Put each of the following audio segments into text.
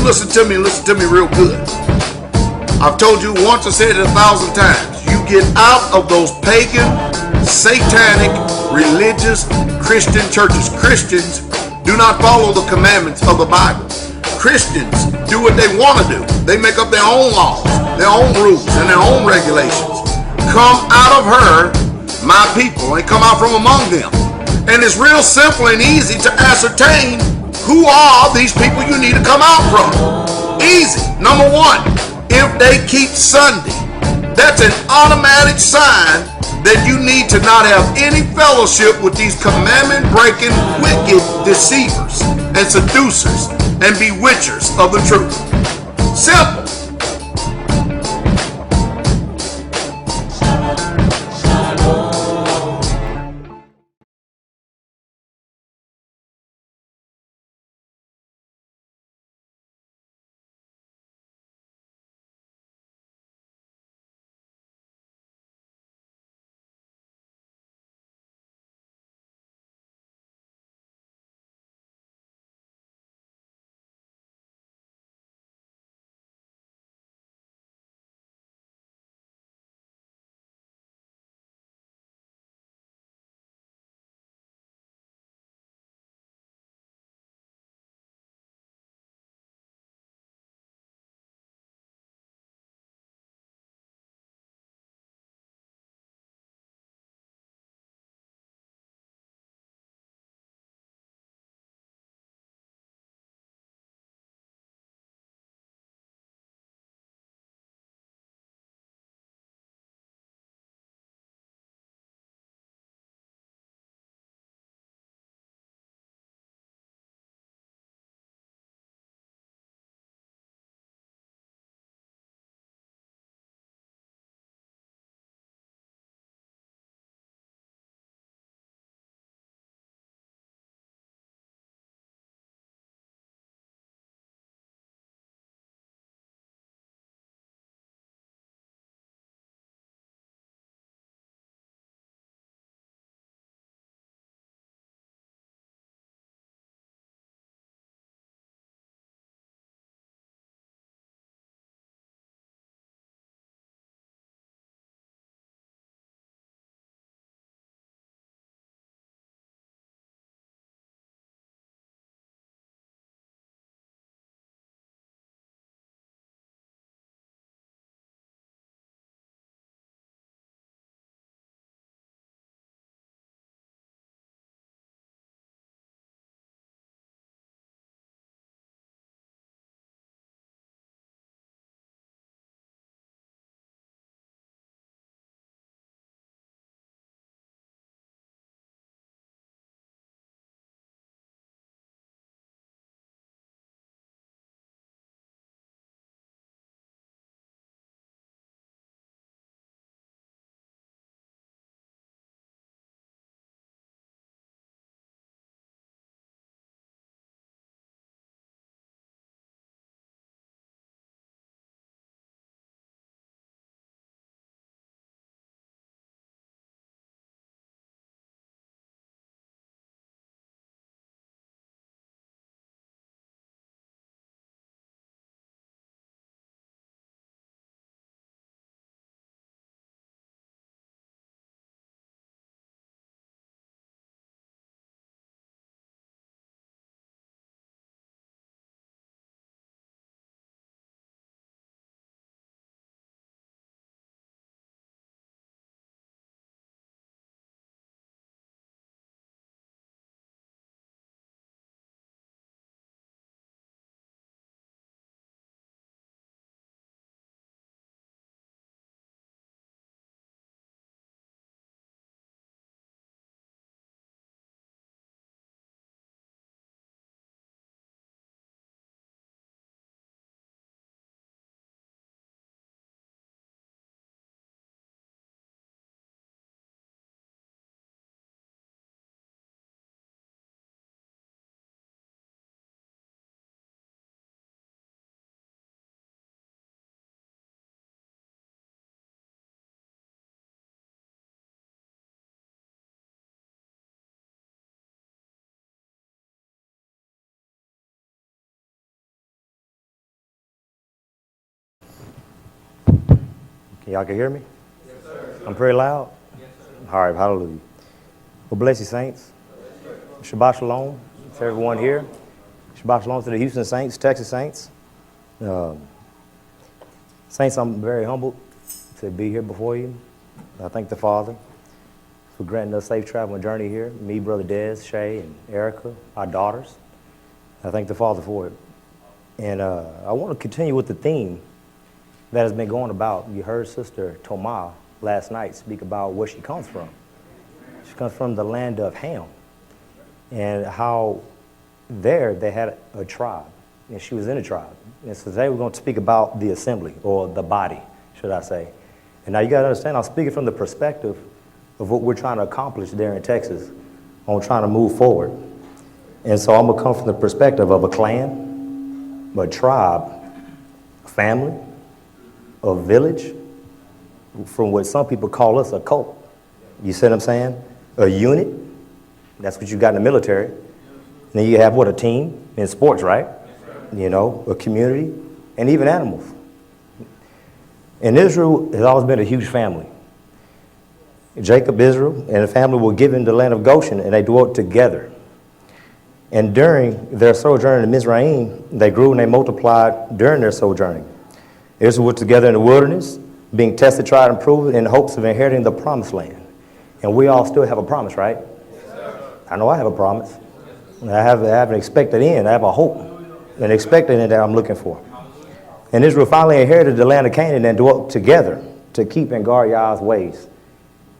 listen to me and listen to me real good. I've told you once, I said it 1,000 times. You get out of those pagan, satanic, religious, Christian churches. Christians do not follow the commandments of the Bible. Christians do what they want to do. They make up their own laws, their own rules, and their own regulations. Come out of her, my people, and come out from among them. And it's real simple and easy to ascertain who are these people you need to come out from. Easy. Number one, if they keep Sunday, that's an automatic sign that you need to not have any fellowship with these commandment-breaking, wicked deceivers and seducers and bewitchers of the truth. Simple. Y'all can hear me? Yes, sir. I'm pretty loud? Yes, sir. All right, hallelujah. Well, bless you, saints. Shabbat shalom to everyone here. Shabbat shalom to the Houston Saints, Texas Saints. Saints, I'm very humbled to be here before you. I thank the Father for granting us safe traveling journey here. Me, Brother Dez, Shay, and Erica, our daughters. I thank the Father for it. And I want to continue with the theme that has been going about. You heard Sister Toma last night speak about where she comes from. She comes from the land of Ham, and how there they had a tribe, and she was in a tribe. And so today we're going to speak about the assembly, or the body, should I say. And now you got to understand, I'm speaking from the perspective of what we're trying to accomplish there in Texas, on trying to move forward. And so I'm going to come from the perspective of a clan, a tribe, a family, a village, from what some people call us a cult. You see what I'm saying? A unit. That's what you got in the military. And then you have what? A team in sports, right? You know, a community, and even animals. And Israel has always been a huge family. Jacob, Israel, and the family were given the land of Goshen, and they dwelt together. And during their sojourn in Mizraim, they grew and they multiplied during their sojourning. Israel was together in the wilderness, being tested, tried, and proven in hopes of inheriting the promised land. And we all still have a promise, right? Yes, I know I have a promise. I have an expected end. I have a hope, an expected end that I'm looking for. And Israel finally inherited the land of Canaan and dwelt together to keep and guard Yah's ways.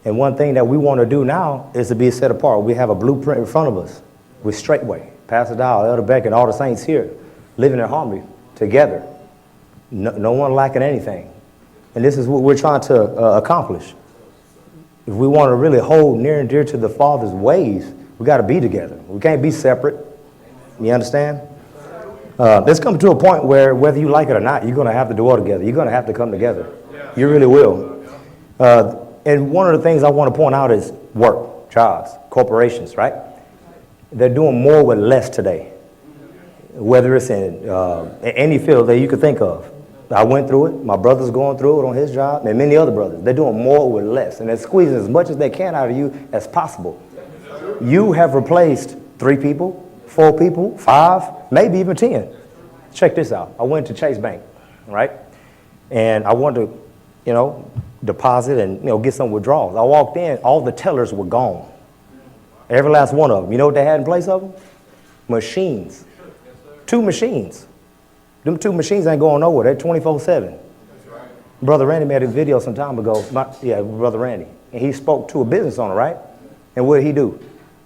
And one thing that we want to do now is to be set apart. We have a blueprint in front of us with Straitway, Pastor Dow, Elder Beck, and all the saints here living in harmony together. No one lacking anything. And this is what we're trying to accomplish. If we want to really hold near and dear to the Father's ways, we got to be together. We can't be separate. You understand? There's come to a point where whether you like it or not, you're going to have to dwell together. You're going to have to come together. You really will. And one of the things I want to point out is work, jobs, corporations, right? They're doing more with less today, whether it's in any field that you could think of. I went through it. My brother's going through it on his job, and many other brothers. They're doing more with less, and they're squeezing as much as they can out of you as possible. You have replaced 3 people, 4 people, 5, maybe even 10. Check this out. I went to Chase Bank, right? And I wanted to, deposit and, get some withdrawals. I walked in, all the tellers were gone. Every last one of them. You know what they had in place of them? Machines. 2 machines. Them 2 machines ain't going nowhere. They're 24/7. Brother Randy made a video some time ago. Brother Randy. And he spoke to a business owner, right? And what did he do?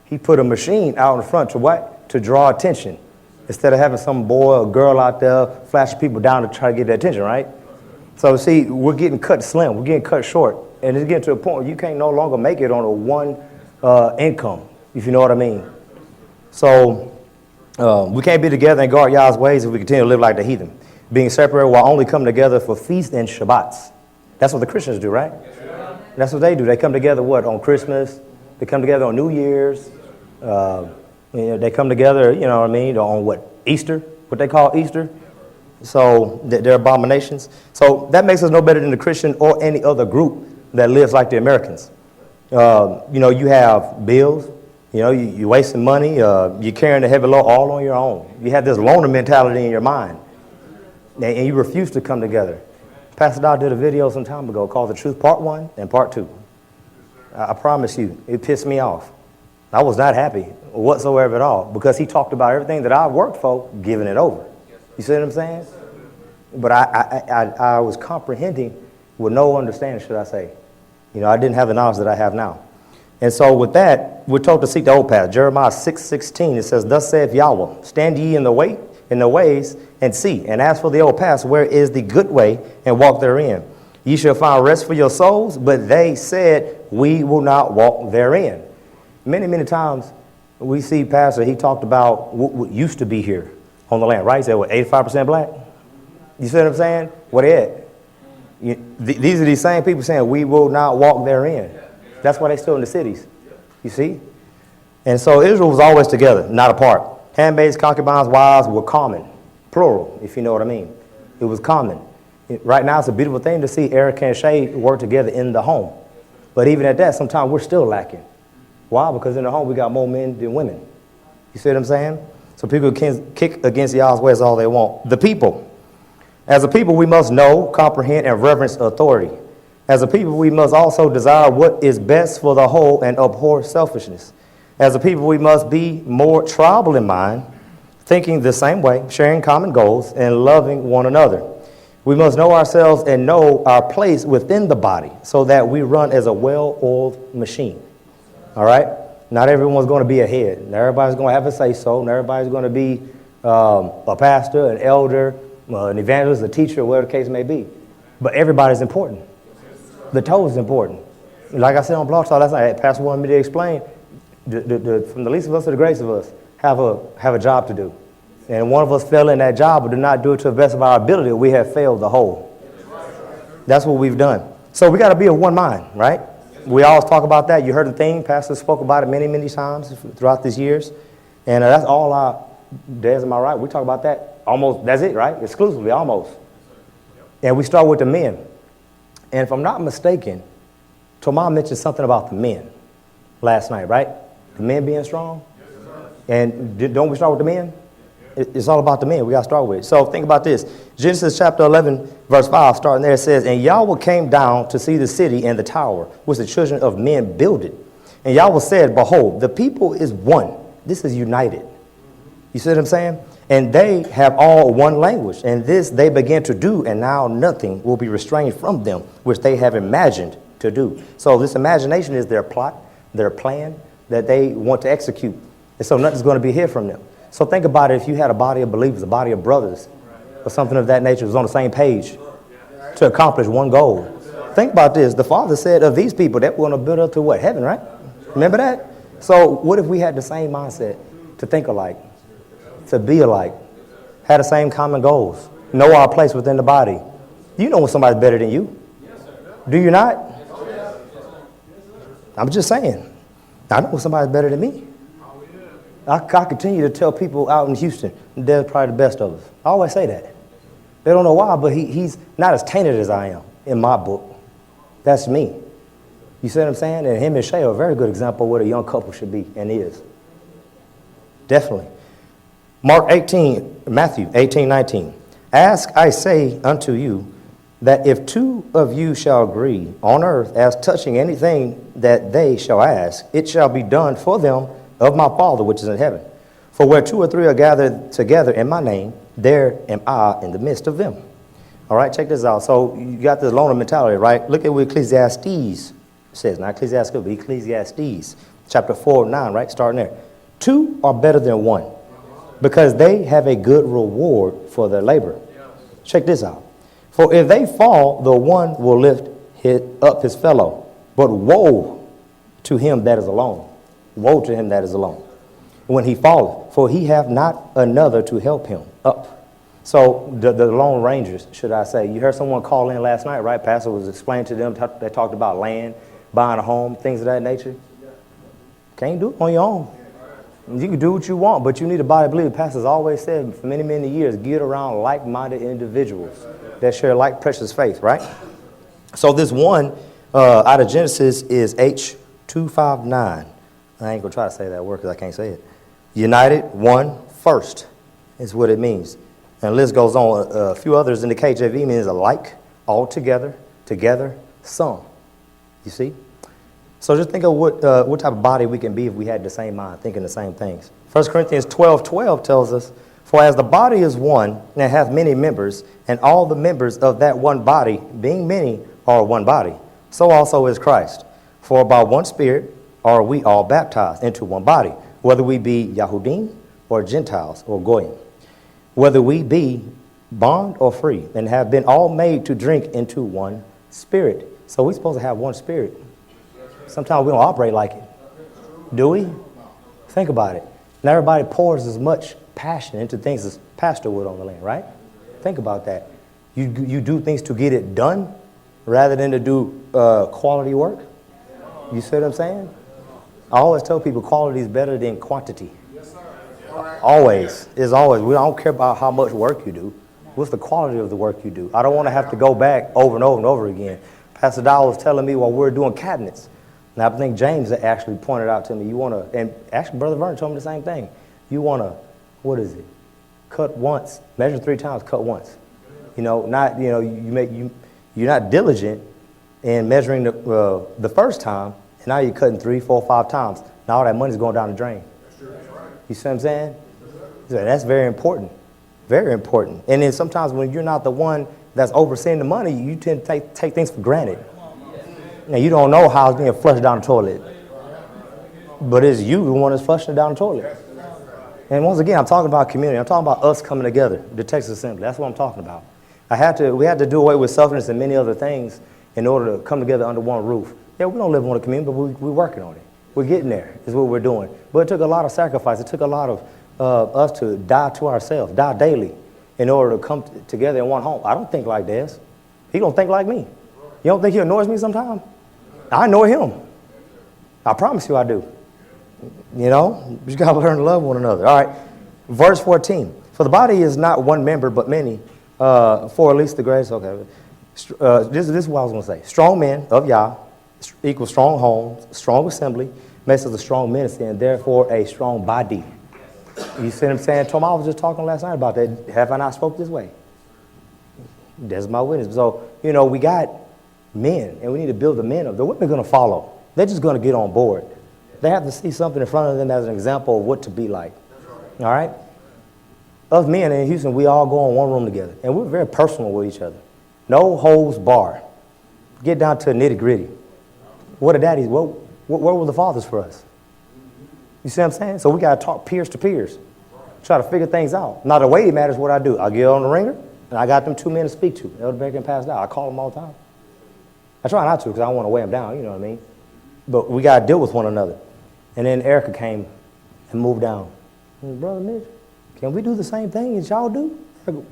He put a machine out in front to what? To draw attention. Instead of having some boy or girl out there flashing people down to try to get their attention, right? So see, we're getting cut slim. We're getting cut short. And it's getting to a point where you can't no longer make it on a one income, if you know what I mean. So we can't be together and guard Yah's ways if we continue to live like the heathen, being separated while only coming together for feasts and Shabbats. That's what the Christians do, right? Yes, that's what they do. They come together, what, on Christmas? They come together on New Year's. They come together, on what, Easter? What they call Easter? So they're abominations. So that makes us no better than the Christian or any other group that lives like the Americans. You have bills. You're wasting money. You're carrying the heavy load all on your own. You have this loner mentality in your mind. And you refuse to come together. Pastor Dow did a video some time ago called The Truth Part 1 and Part 2. I promise you, it pissed me off. I was not happy whatsoever at all because he talked about everything that I worked for, giving it over. You see what I'm saying? But I was comprehending with no understanding, should I say. I didn't have the knowledge that I have now. And so with that, we're told to seek the old path. Jeremiah 6:16, it says, "Thus saith Yahweh, stand ye in the ways, and see. And as for the old path, where is the good way, and walk therein? Ye shall find rest for your souls, but they said, we will not walk therein." Many, many times we see Pastor, he talked about what used to be here on the land, right? He said, 85% black? You see what I'm saying? What they at? These are these same people saying, we will not walk therein. That's why they're still in the cities. You see? And so Israel was always together, not apart. Handmaids, concubines, wives were common. Plural, if you know what I mean. It was common. Right now, it's a beautiful thing to see Erica and Shay work together in the home. But even at that, sometimes we're still lacking. Why? Because in the home, we got more men than women. You see what I'm saying? So people can kick against y'all's ways all they want. The people. As a people, we must know, comprehend, and reverence authority. As a people, we must also desire what is best for the whole and abhor selfishness. As a people, we must be more tribal in mind, thinking the same way, sharing common goals, and loving one another. We must know ourselves and know our place within the body so that we run as a well-oiled machine. All right? Not everyone's going to be a head. Not everybody's going to have a say-so. Not everybody's going to be a pastor, an elder, an evangelist, a teacher, whatever the case may be. But everybody's important. The toe is important. Like I said on Blog Talk last night, Pastor wanted me to explain, from the least of us to the greatest of us, have a job to do. And one of us fell in that job but did not do it to the best of our ability, we have failed the whole. That's what we've done. So we got to be of one mind, right? We always talk about that. You heard the thing. Pastor spoke about it many, many times throughout these years. And that's all our, Des, am I right? We talk about that almost, that's it, right? Exclusively, almost. And we start with the men. And if I'm not mistaken, Tomah mentioned something about the men last night, right? The men being strong. And don't we start with the men? It's all about the men. We got to start with it. So think about this. Genesis chapter 11, verse 5, starting there, it says, And Yahweh came down to see the city and the tower, which the children of men builded. And Yahweh said, Behold, the people is one. This is united. You see what I'm saying? And they have all one language. And this they began to do, and now nothing will be restrained from them, which they have imagined to do. So this imagination is their plot, their plan that they want to execute. And so nothing's going to be hid from them. So think about it. If you had a body of believers, a body of brothers, or something of that nature was on the same page to accomplish one goal. Think about this. The Father said of these people that we're going to build up to what? Heaven, right? Remember that? So what if we had the same mindset to think alike, to be alike, had the same common goals, know our place within the body? You know when somebody's better than you. Do you not? I'm just saying. I know when somebody's better than me. I continue to tell people out in Houston, they're probably the best of us. I always say that. They don't know why, but he's not as tainted as I am in my book. That's me. You see what I'm saying? And him and Shay are a very good example of what a young couple should be and is. Definitely. Matthew 18:19. Ask, I say unto you, that if two of you shall agree on earth as touching anything that they shall ask, it shall be done for them of my Father which is in heaven. For where two or three are gathered together in my name, there am I in the midst of them. All right, check this out. So you got this loner mentality, right? Look at what Ecclesiastes says. Not Ecclesiastes, but Ecclesiastes, chapter 4:9, right? Starting there. Two are better than one, because they have a good reward for their labor. Check this out. For if they fall, the one will lift up his fellow. But woe to him that is alone. Woe to him that is alone when he falleth, for he hath not another to help him up. So the Lone Rangers, should I say, you heard someone call in last night, right? Pastor was explaining to them, they talked about land, buying a home, things of that nature. Can't do it on your own. You can do what you want, but you need a body of believers. Pastor's always said for many, many years, get around like-minded individuals that share like precious faith, right? So this one out of Genesis is H259. I ain't going to try to say that word because I can't say it. United, one, first is what it means. And the list goes on. A few others in the KJV means alike, all together, together, some. You see? So just think of what type of body we can be if we had the same mind, thinking the same things. 1 Corinthians 12:12 tells us, For as the body is one, and hath many members, and all the members of that one body, being many, are one body, so also is Christ. For by one Spirit are we all baptized into one body, whether we be Yahudim or Gentiles or Goyim, whether we be bond or free, and have been all made to drink into one Spirit. So we're supposed to have one Spirit. Sometimes we don't operate like it. Do we? Think about it. Not everybody pours as much passion into things as pastor would on the land, right? Think about that. You do things to get it done rather than to do quality work. You see what I'm saying? I always tell people quality is better than quantity. Always. It's always. We don't care about how much work you do. What's the quality of the work you do? I don't want to have to go back over and over and over again. Pastor Dow was telling me while we were doing cabinets, and I think James actually pointed out to me, you want to, and actually Brother Vernon told me the same thing. You want to, what is it? Cut once, measure 3 times, cut once. Not, you're not diligent in measuring the first time, and now you're cutting 3, 4, 5 times. Now all that money's going down the drain. You see what I'm saying? So that's very important. Very important. And then sometimes when you're not the one that's overseeing the money, you tend to take things for granted. Now, you don't know how it's being flushed down the toilet. But it's you the one that's flushing it down the toilet. And once again, I'm talking about community. I'm talking about us coming together, the Texas Assembly. That's what I'm talking about. We had to do away with selfishness and many other things in order to come together under one roof. Yeah, we don't live in one community, but we're working on it. We're getting there, is what we're doing. But it took a lot of sacrifice. It took a lot of us to die to ourselves, die daily, in order to come together in one home. I don't think like Des. He don't think like me. You don't think he annoys me sometimes? I annoy him. I promise you I do. You got to learn to love one another. All right, verse 14. For the body is not one member, but many, for at least the grace. Okay, this is what I was going to say. Strong men of Yah equals strong homes, strong assembly, makes us a strong ministry, and therefore a strong body. You see what I'm saying? Tom, I was just talking last night about that. Have I not spoke this way? That's my witness. So, we got men, and we need to build the men up. The women are going to follow. They're just going to get on board. They have to see something in front of them as an example of what to be like. All right? Us men in Houston, we all go in one room together, and we're very personal with each other. No holds bar. Get down to nitty gritty. What are daddies? Where were the fathers for us? You see what I'm saying? So we got to talk peers to peers. Try to figure things out. Now, the way it matters what I do. I get on the ringer, and I got them 2 men to speak to. Elder Baker and Pastor Dow. I call them all the time. I try not to because I don't want to weigh them down, you know what I mean? But we got to deal with one another. And then Erica came and moved down. Brother Mitch, can we do the same thing as y'all do?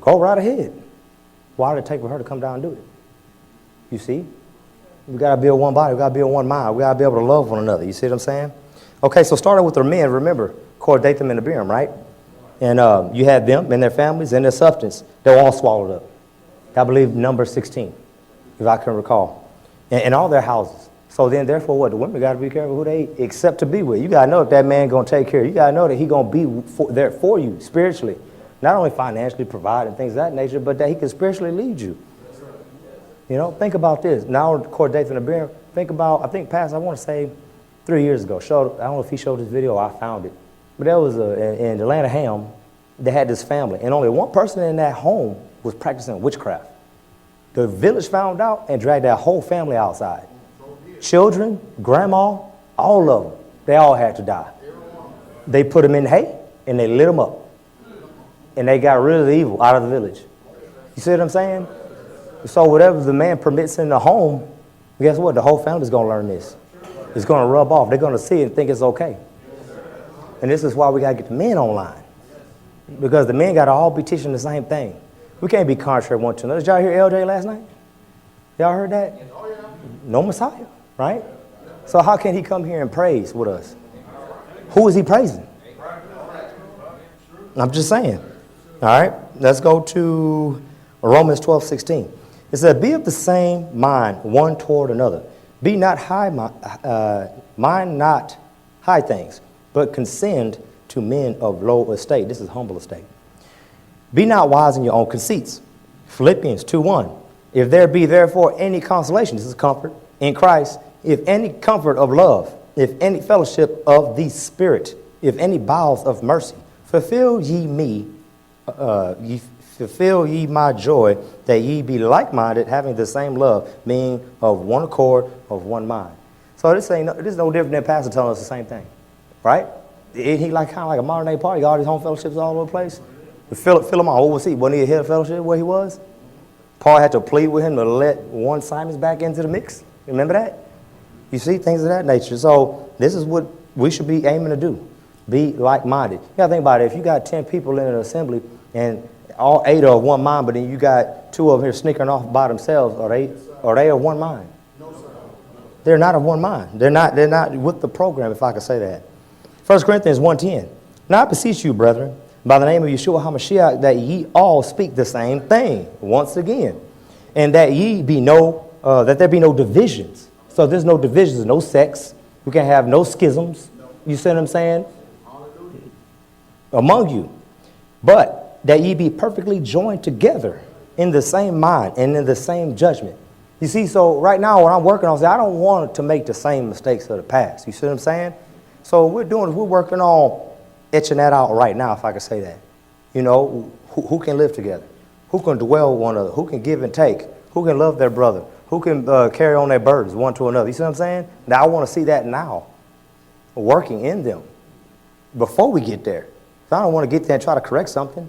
Go right ahead. Why did it take for her to come down and do it? You see? We got to build one body. We got to build one mind. We got to be able to love one another. You see what I'm saying? Okay, so starting with their men, remember, Cord, Dathan, and Abiram, right? And you had them and their families and their substance. They were all swallowed up. I believe number 16, if I can recall. And all their houses. So then, therefore, what? The women got to be careful who they accept to be with. You got to know if that man going to take care of you. You got to know that he going to be there for you spiritually. Not only financially provide and things of that nature, but that he can spiritually lead you. Think about this. Now, Cord, Dathan, and Abiram, think about, I think, Pastor, I want to say 3 years ago, I don't know if he showed this video or I found it, but there was in the land of Ham, they had this family, and only one person in that home was practicing witchcraft. The village found out and dragged that whole family outside. Children, grandma, all of them, they all had to die. They put them in hay, and they lit them up. And they got rid of the evil out of the village. You see what I'm saying? So whatever the man permits in the home, guess what? The whole family's going to learn this. It's going to rub off. They're going to see it and think it's okay. And this is why we got to get the men online. Because the men got to all be teaching the same thing. We can't be contrary one to another. Did y'all hear LJ last night? Y'all heard that? No Messiah, right? So how can he come here and praise with us? Who is he praising? I'm just saying. All right, let's go to Romans 12:16. It said, be of the same mind one toward another. Be not mind not high things, but condescend to men of low estate. This is humble estate. Be not wise in your own conceits. Philippians 2:1. If there be therefore any consolation, this is comfort, in Christ, if any comfort of love, if any fellowship of the Spirit, if any bowels of mercy, fulfill ye my joy, that ye be like-minded, having the same love, being of one accord, of one mind. So this is no different than Pastor telling us the same thing, right? Isn't he kind of like a modern day party? Got all these home fellowships all over the place. Fill them all. What was he? Wasn't he a head of fellowship where he was? Paul had to plead with him to let one Simon's back into the mix. Remember that? You see, things of that nature. So this is what we should be aiming to do. Be like-minded. You got to think about it. If you got 10 people in an assembly and all 8 are of one mind, but then you got 2 of them here sneakering off by themselves, are they of one mind? No, sir. They're not of one mind. They're not with the program, if I could say that. 1 Corinthians 1:10. Now I beseech you, brethren, by the name of Yeshua HaMashiach, that ye all speak the same thing once again, and that that there be no divisions. So there's no divisions, no sects. We can have no schisms. You see what I'm saying? Among you. But that ye be perfectly joined together in the same mind and in the same judgment. You see, so right now what I'm working on is I don't want to make the same mistakes of the past. You see what I'm saying? So what we're working on etching that out right now, if I could say that. You know, who can live together? Who can dwell with one another? Who can give and take? Who can love their brother? Who can carry on their burdens one to another? You see what I'm saying? Now I want to see that now, working in them before we get there. So I don't want to get there and try to correct something.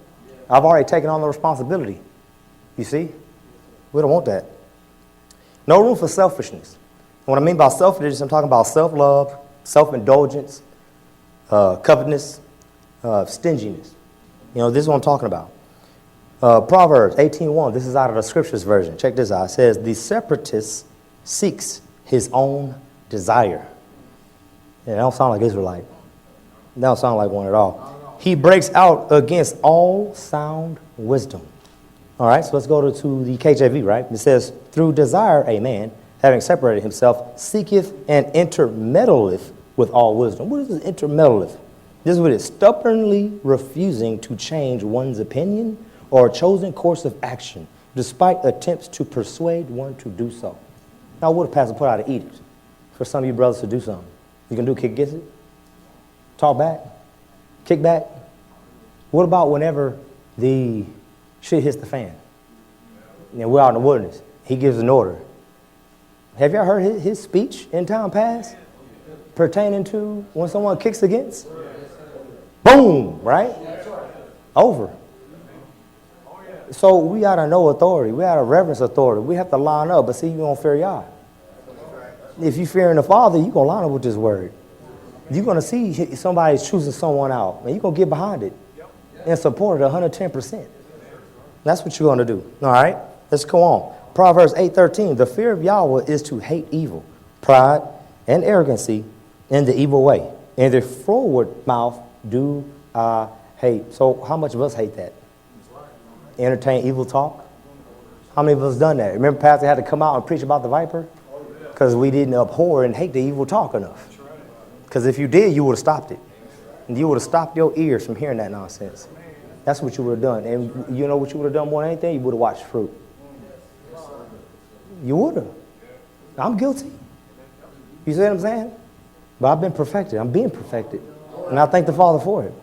I've already taken on the responsibility. You see? We don't want that. No room for selfishness. And what I mean by selfishness, I'm talking about self-love, self-indulgence, covetousness, stinginess. You know, this is what I'm talking about. Proverbs 18:1, this is out of the Scriptures version. Check this out. It says, the separatist seeks his own desire. Yeah, that don't sound like Israelite. That don't sound like one at all. He breaks out against all sound wisdom. All right, so let's go to the KJV, right? It says, through desire a man, having separated himself, seeketh and intermeddleth with all wisdom. What is this intermeddleth? This is what it is, stubbornly refusing to change one's opinion or chosen course of action, despite attempts to persuade one to do so. Now, what if Pastor put out an edict for some of you brothers to do something? You can do kick against it? Talk back? Kick back? What about whenever the shit hits the fan? And we're out in the wilderness. He gives an order. Have y'all heard his speech in time past pertaining to when someone kicks against? Boom, right? Over. So we got to know authority. We got to reverence authority. We have to line up. But see, you don't fear God. If you fear in the Father, you're going to line up with this word. You're going to see somebody's choosing someone out. And you're going to get behind it and support it 110%. That's what you're going to do. All right? Let's go on. Proverbs 8:13. The fear of Yahweh is to hate evil, pride, and arrogancy in the evil way. And the forward mouth do I hate. So how much of us hate that? Entertain evil talk? How many of us done that? Remember Pastor had to come out and preach about the viper? Because we didn't abhor and hate the evil talk enough. Because if you did, you would have stopped it. And you would have stopped your ears from hearing that nonsense. That's what you would have done. And you know what you would have done more than anything? You would have watched fruit. You would have. I'm guilty. You see what I'm saying? But I've been perfected. I'm being perfected. And I thank the Father for it.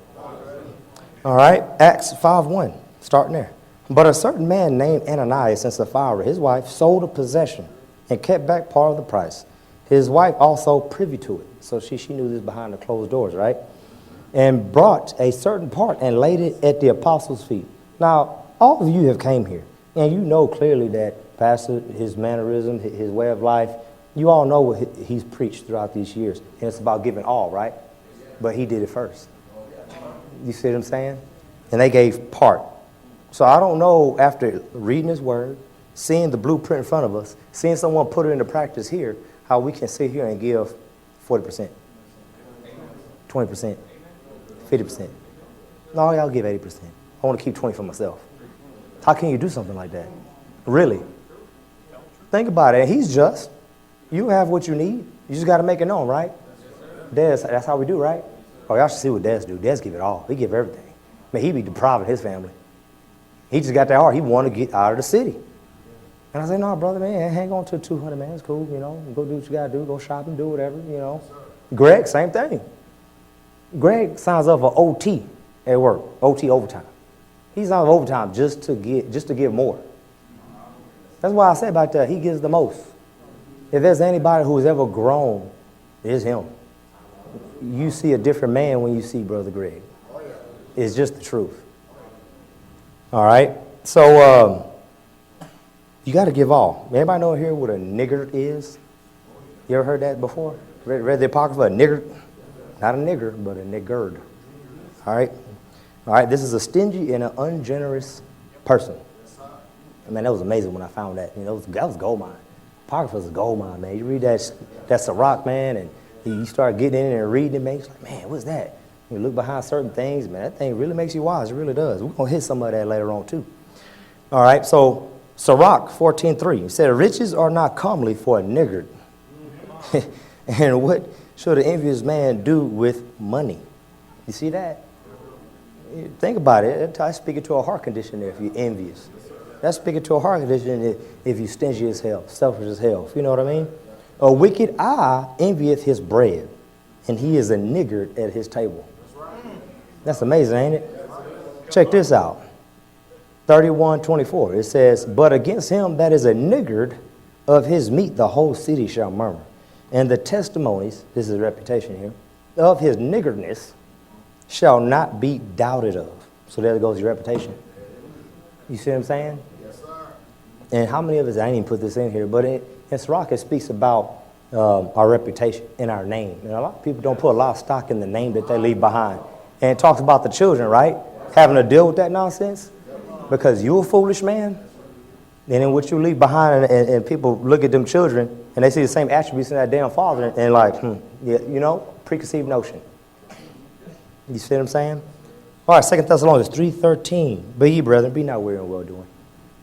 All right. Acts 5:1. Starting there. But a certain man named Ananias and Sapphira, his wife, sold a possession and kept back part of the price. His wife also privy to it. So she knew this behind the closed doors, right? And brought a certain part and laid it at the apostles' feet. Now, all of you have came here, and you know clearly that Pastor, his mannerism, his way of life, you all know what he's preached throughout these years. And it's about giving all, right? But he did it first. You see what I'm saying? And they gave part. So I don't know, after reading his word, seeing the blueprint in front of us, seeing someone put it into practice here, how we can sit here and give 40%, 20%, 50%. No, y'all give 80%. I want to keep 20 for myself. How can you do something like that? Really? Think about it. He's just. You have what you need. You just got to make it known, right? Des, that's how we do, right? Oh, y'all should see what Des do. Des give it all. He give everything. Man, he be depriving his family. He just got that heart. He wanted to get out of the city. And I said, no, brother, man, hang on to 200, man. It's cool, you know. Go do what you got to do. Go shopping, do whatever, you know. Greg, same thing. Greg signs up for OT at work, OT overtime. He signs up for overtime just to give more. That's why I said about that. He gives the most. If there's anybody who's ever grown, it's him. You see a different man when you see Brother Greg. It's just the truth. All right? So, you got to give all. Anybody know here what a niggard is? You ever heard that before? Read the Apocrypha? A niggard? Not a nigger, but a niggard. All right? All right, this is a stingy and an ungenerous person. Man, that was amazing when I found that. You know, that was gold mine. Apocrypha is a gold mine, man. You read that Sirach, man, and you start getting in and reading it, man. It's like, man, what's that? You look behind certain things, man, that thing really makes you wise. It really does. We're going to hit some of that later on, too. All right, so Sirach 14:3. It said, riches are not comely for a niggard. And what should an envious man do with money? You see that? Think about it. That's speaking to a heart condition there if you're envious. That's speaking to a heart condition if you're stingy as hell, selfish as hell. You know what I mean? A wicked eye envieth his bread, and he is a niggard at his table. That's amazing, ain't it? Check this out. 31:24. It says, but against him that is a niggard of his meat the whole city shall murmur. And the testimonies, this is a reputation here, of his niggardness shall not be doubted of. So there goes your reputation. You see what I'm saying? Yes, sir. And how many of us, I didn't even put this in here, but in Sirach it speaks about our reputation and our name. And a lot of people don't put a lot of stock in the name that they leave behind. And it talks about the children, right? Having to deal with that nonsense. Because you're a foolish man. And then what you leave behind, and people look at them children, and they see the same attributes in that damn father, and like, yeah, you know, preconceived notion. You see what I'm saying? All right, 2 Thessalonians 3:13. But ye, brethren, be not weary in well-doing.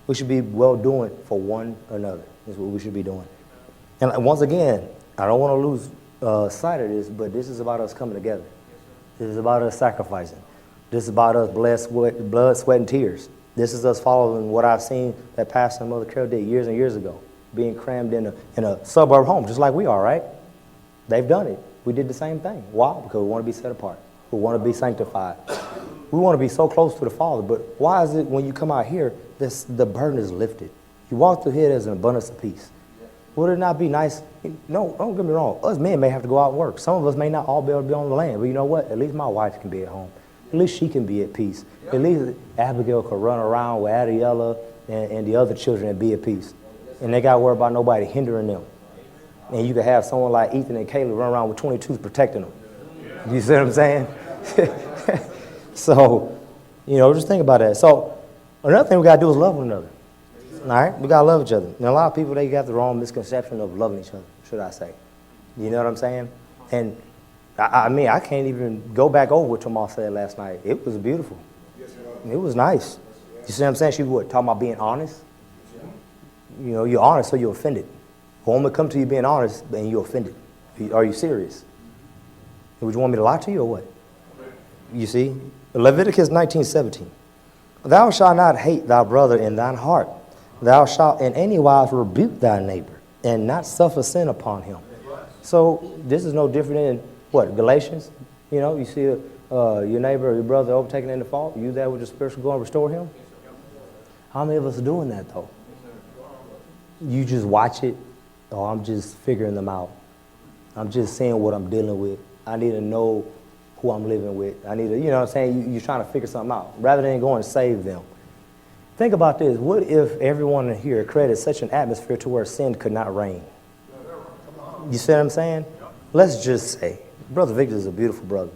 We should be well-doing for one another. That's what we should be doing. And once again, I don't want to lose sight of this, but this is about us coming together. This is about us sacrificing. This is about us blood, sweat, and tears. This is us following what I've seen that Pastor and Mother Carol did years and years ago, being crammed in a suburb home, just like we are, right? They've done it. We did the same thing. Why? Because we want to be set apart. We want to be sanctified. We want to be so close to the Father. But why is it when you come out here, the burden is lifted? You walk through here, there's an abundance of peace. Would it not be nice? No, don't get me wrong. Us men may have to go out and work. Some of us may not all be able to be on the land. But you know what? At least my wife can be at home. At least she can be at peace. At least Abigail could run around with Adiella and the other children and be at peace. And they got to worry about nobody hindering them. And you could have someone like Ethan and Caleb run around with 22s protecting them. You see what I'm saying? So, you know, just think about that. So, another thing we got to do is love one another. All right? We got to love each other. And a lot of people, they got the wrong misconception of loving each other, should I say. You know what I'm saying? And I mean, I can't even go back over what Tomas said last night. It was beautiful. It was nice. You see what I'm saying? She was talking about being honest. You know, you're honest, so you're offended. A woman come to you being honest, and you're offended. Are you serious? Would you want me to lie to you or what? You see? Leviticus 19:17. Thou shalt not hate thy brother in thine heart. Thou shalt in any wise rebuke thy neighbor, and not suffer sin upon him. So this is no different than what, Galatians? You know, you see your neighbor or your brother overtaken in the fault, you there with your spiritual go and restore him? How many of us are doing that, though? You just watch it, or I'm just figuring them out. I'm just seeing what I'm dealing with. I need to know who I'm living with. I need to, you know what I'm saying? You're trying to figure something out, rather than going to save them. Think about this. What if everyone in here created such an atmosphere to where sin could not reign? You see what I'm saying? Let's just say, Brother Victor is a beautiful brother.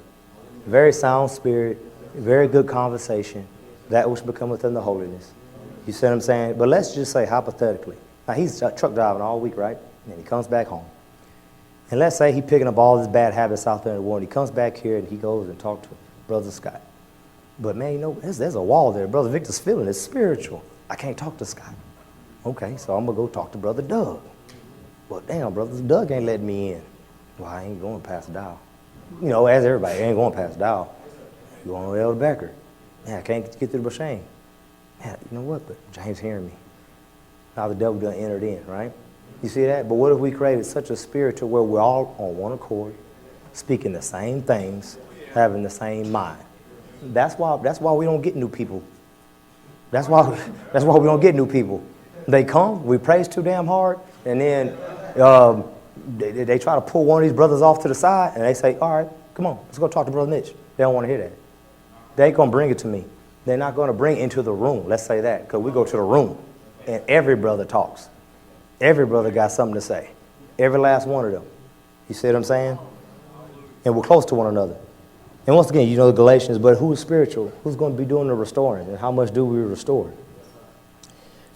Very sound spirit, very good conversation, that which becometh in the holiness. You see what I'm saying? But let's just say hypothetically. Now he's truck driving all week, right? And he comes back home. And let's say he's picking up all his bad habits out there in the world. He comes back here and he goes and talks to Brother Scott. But man, you know, there's a wall there. Brother Victor's feeling it's spiritual. I can't talk to Scott. Okay, so I'm going to go talk to Brother Doug. Well, damn, Brother Doug ain't letting me in. Well, I ain't going past Dow. You know, as everybody, I ain't going past Dow. You going to Elder Becker. Man, I can't get through the Bashane. Man, you know what? But James hearing me. Now the devil done entered in, right? You see that? But what if we created such a spirit to where we're all on one accord, speaking the same things, having the same mind? That's why we don't get new people. That's why we don't get new people. They come, we praise too damn hard, and then they try to pull one of these brothers off to the side, and they say, all right, come on, let's go talk to Brother Mitch. They don't want to hear that. They ain't going to bring it to me. They're not going to bring it into the room. Let's say that, because we go to the room, and every brother talks. Every brother got something to say. Every last one of them. You see what I'm saying? And we're close to one another. And once again, you know the Galatians, but who is spiritual? Who's going to be doing the restoring? And how much do we restore?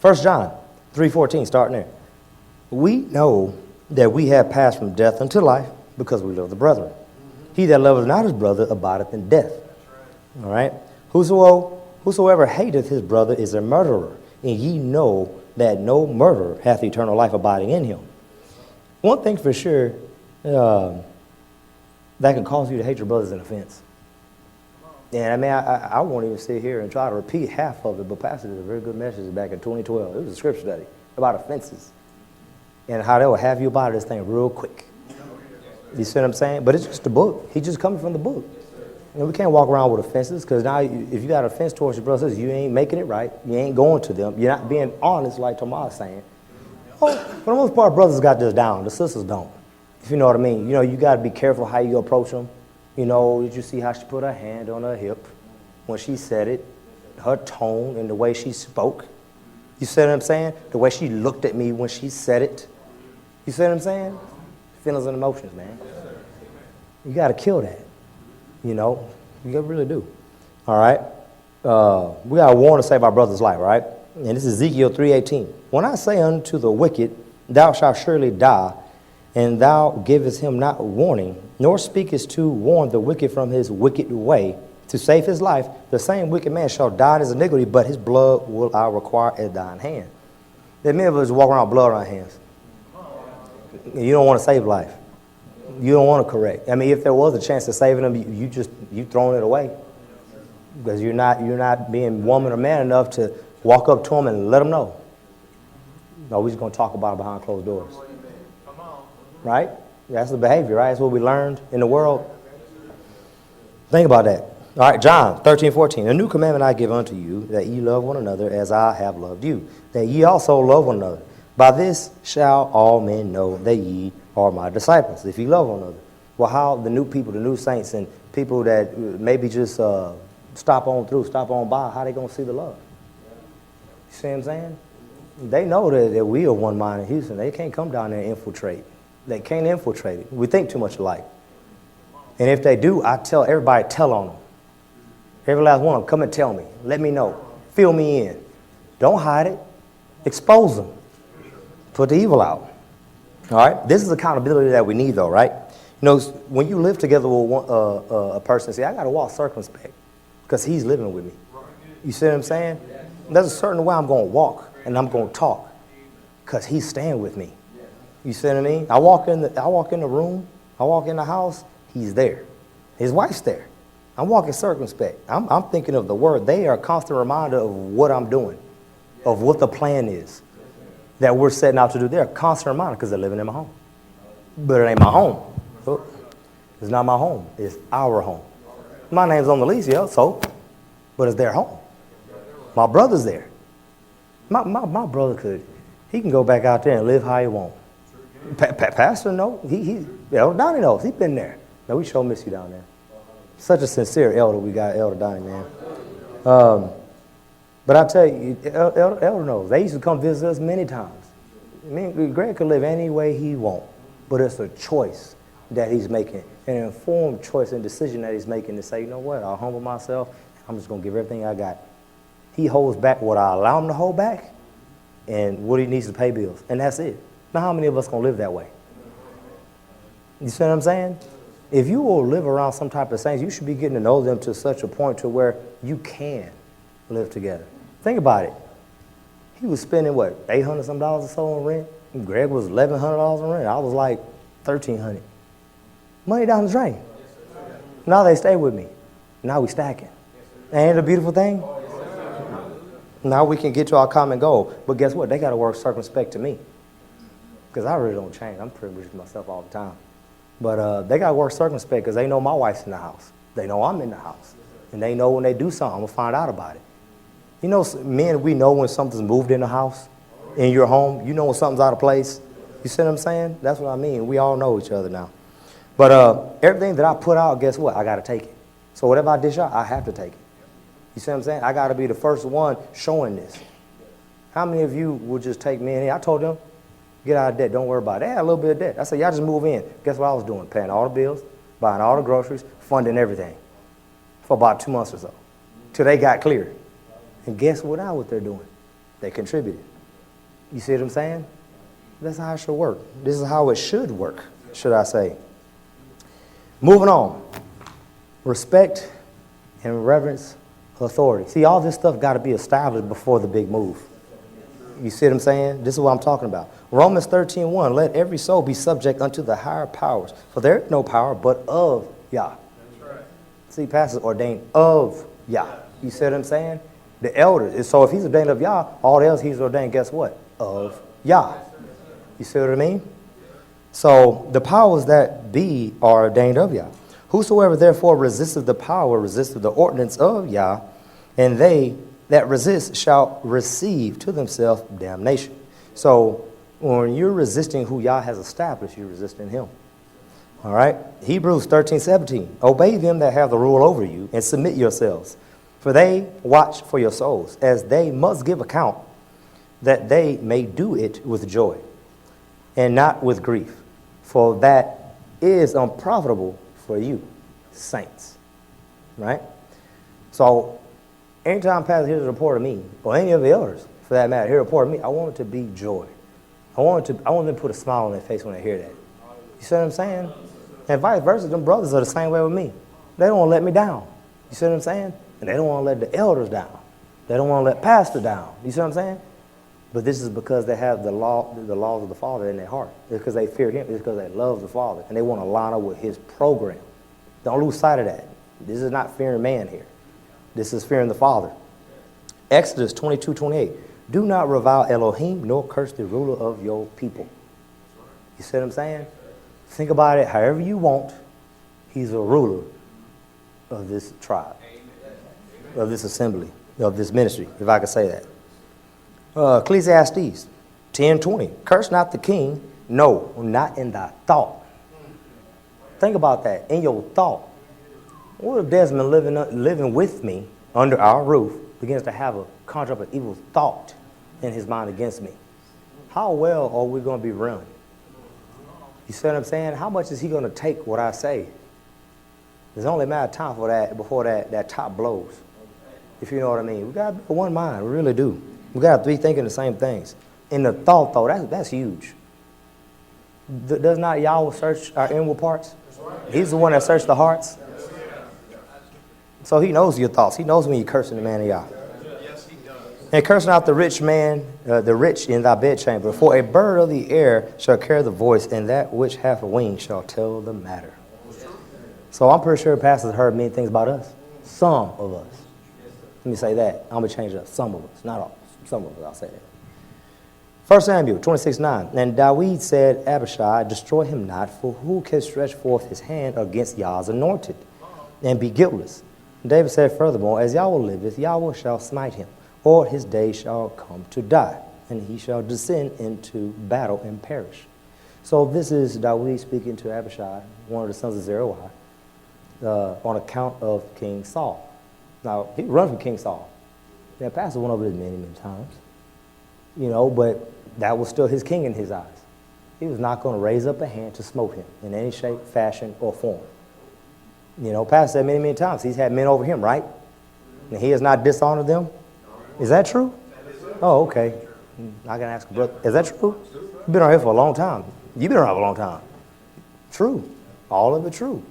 1 John 3:14, starting there. We know that we have passed from death unto life because we love the brethren. He that loveth not his brother abideth in death. All right? Whosoever hateth his brother is a murderer, and ye know that no murderer hath eternal life abiding in him. One thing for sure, that can cause you to hate your brother is an offense. And I mean, I won't even sit here and try to repeat half of it, but Pastor did a very good message back in 2012. It was a scripture study about offenses and how they will have you about this thing real quick. You see what I'm saying? But it's just a book. He's just coming from the book. You know, we can't walk around with offenses, because now if you got an offense towards your brothers, you ain't making it right. You ain't going to them. You're not being honest, like Tomas saying. Oh, for the most part, brothers got this down. The sisters don't. If you know what I mean. You know, you got to be careful how you approach them. You know, did you see how she put her hand on her hip when she said it? Her tone and the way she spoke. You see what I'm saying? The way she looked at me when she said it. You see what I'm saying? Feelings and emotions, man. You got to kill that. You know, you really do. All right? We got a warning to save our brother's life, right? And this is Ezekiel 3:18. When I say unto the wicked, thou shalt surely die, and thou givest him not warning, nor speakest to warn the wicked from his wicked way, to save his life, the same wicked man shall die in his iniquity, but his blood will I require at thine hand. There are many of us walk around with blood on our hands. You don't want to save life. You don't want to correct. I mean, if there was a chance of saving them, you throwing it away, because you're not being woman or man enough to walk up to them and let them know. No, we're just going to talk about it behind closed doors. Right? That's the behavior, right? That's what we learned in the world. Think about that. All right, John 13:14. A new commandment I give unto you, that ye love one another as I have loved you, that ye also love one another. By this shall all men know that ye are my disciples, if ye love one another. Well, how the new people, the new saints, and people that maybe just stop on by, how they going to see the love? You see what I'm saying? They know that we are one mind in Houston. They can't come down there and infiltrate. They can't infiltrate it. We think too much alike. And if they do, I tell everybody, tell on them. Every last one of them, come and tell me. Let me know. Fill me in. Don't hide it. Expose them. Put the evil out. All right? This is accountability that we need, though, right? You know, when you live together with a person, see, I got to walk circumspect because he's living with me. You see what I'm saying? There's a certain way I'm going to walk and I'm going to talk because he's staying with me. You see what I mean? I walk in the room, I walk in the house, he's there. His wife's there. I'm walking circumspect. I'm thinking of the word. They are a constant reminder of what I'm doing, of what the plan is that we're setting out to do. They're a constant reminder because they're living in my home. But it ain't my home. It's not my home. It's our home. My name's on the lease, yeah, so, but it's their home. My brother's there. My brother he can go back out there and live how he wants. Pastor, no, Elder Donnie knows. He's been there. No, we sure miss you down there. Such a sincere elder we got, Elder Donnie, man. But I tell you, Elder knows. They used to come visit us many times. I mean, Greg could live any way he wants, but it's a choice that he's making, an informed choice and decision that he's making to say, you know what, I'll humble myself. I'm just going to give everything I got. He holds back what I allow him to hold back and what he needs to pay bills, and that's it. Now, how many of us going to live that way? You see what I'm saying? If you will live around some type of saints, you should be getting to know them to such a point to where you can live together. Think about it. He was spending, what, $800 some or so on rent? And Greg was $1,100 on rent. I was like $1,300. Money down the drain. Now they stay with me. Now we stacking. Ain't it a beautiful thing? Now we can get to our common goal. But guess what? They got to work circumspect to me. Because I really don't change. I'm privileged myself all the time. But they got to work circumspect because they know my wife's in the house. They know I'm in the house. And they know when they do something, I'm going to find out about it. You know, men, we know when something's moved in the house, in your home. You know when something's out of place. You see what I'm saying? That's what I mean. We all know each other now. But everything that I put out, guess what? I got to take it. So whatever I dish out, I have to take it. You see what I'm saying? I got to be the first one showing this. How many of you would just take me in here? I told them, get out of debt. Don't worry about it. They had a little bit of debt. I said, y'all just move in. Guess what I was doing? Paying all the bills, buying all the groceries, funding everything for about 2 months or so till they got clear. And guess what they're doing? They contributed. You see what I'm saying? That's how it should work. This is how it should work, should I say. Moving on. Respect and reverence authority. See, all this stuff got to be established before the big move. You see what I'm saying? This is what I'm talking about. Romans 13:1, let every soul be subject unto the higher powers, for there is no power but of Yah. That's right. See, pastors ordained of Yah. You see what I'm saying? The elders. So if he's ordained of Yah, all else he's ordained, guess what? Of Yah. You see what I mean? So the powers that be are ordained of Yah. Whosoever therefore resisteth the power, resisteth the ordinance of Yah, and they that resist shall receive to themselves damnation. So when you're resisting who Yah has established, you're resisting him. All right? Hebrews 13:17. Obey them that have the rule over you, and submit yourselves. For they watch for your souls, as they must give account, that they may do it with joy, and not with grief. For that is unprofitable for you, saints. Right? So anytime Pastor hears a report of me, or any of the elders, for that matter, hear a report of me, I want it to be joy. I want them to put a smile on their face when they hear that. You see what I'm saying? And vice versa, them brothers are the same way with me. They don't want to let me down. You see what I'm saying? And they don't want to let the elders down. They don't want to let pastor down. You see what I'm saying? But this is because they have the laws of the Father in their heart. It's because they fear him. It's because they love the Father. And they want to line up with his program. Don't lose sight of that. This is not fearing man here. This is fearing the Father. Exodus 22:28. Do not revile Elohim, nor curse the ruler of your people. You see what I'm saying? Think about it however you want. He's a ruler of this tribe, of this assembly, of this ministry, if I could say that. Ecclesiastes 10:20. Curse not the king, no, not in thy thought. Think about that, in your thought. What if Desmond living with me under our roof begins to have a conjure up an evil thought in his mind against me? How well are we going to be run? You see what I'm saying? How much is he going to take what I say? There's only a matter of time for that before that top blows. If you know what I mean. We got to be one mind. We really do. We got to be thinking the same things. In the thought, though, that's huge. Does not Yahweh search our inward parts? He's the one that searched the hearts. So he knows your thoughts. He knows when you're cursing the man of Yah. Yes, he does. And curse not the rich man, the rich in thy bedchamber. For a bird of the air shall carry the voice, and that which hath a wing shall tell the matter. So I'm pretty sure pastors heard many things about us. Some of us. Let me say that. I'm going to change it up. Some of us. Not all. Some of us, I'll say that. 1 Samuel 26:9. And David said, Abishai, destroy him not, for who can stretch forth his hand against Yah's anointed, and be guiltless? And David said furthermore, as Yahweh liveth, Yahweh shall smite him, or his day shall come to die, and he shall descend into battle and perish. So this is David speaking to Abishai, one of the sons of Zeruiah, on account of King Saul. Now, he run from King Saul. Now, Pastor went over this many, many times. You know, but that was still his king in his eyes. He was not going to raise up a hand to smote him in any shape, fashion, or form. You know, Pastor said many, many times, he's had men over him, right? And he has not dishonored them. Is that true? Oh, okay. I can ask a brother, is that true? You've been around here for a long time. You've been around for a long time. True. All of it true.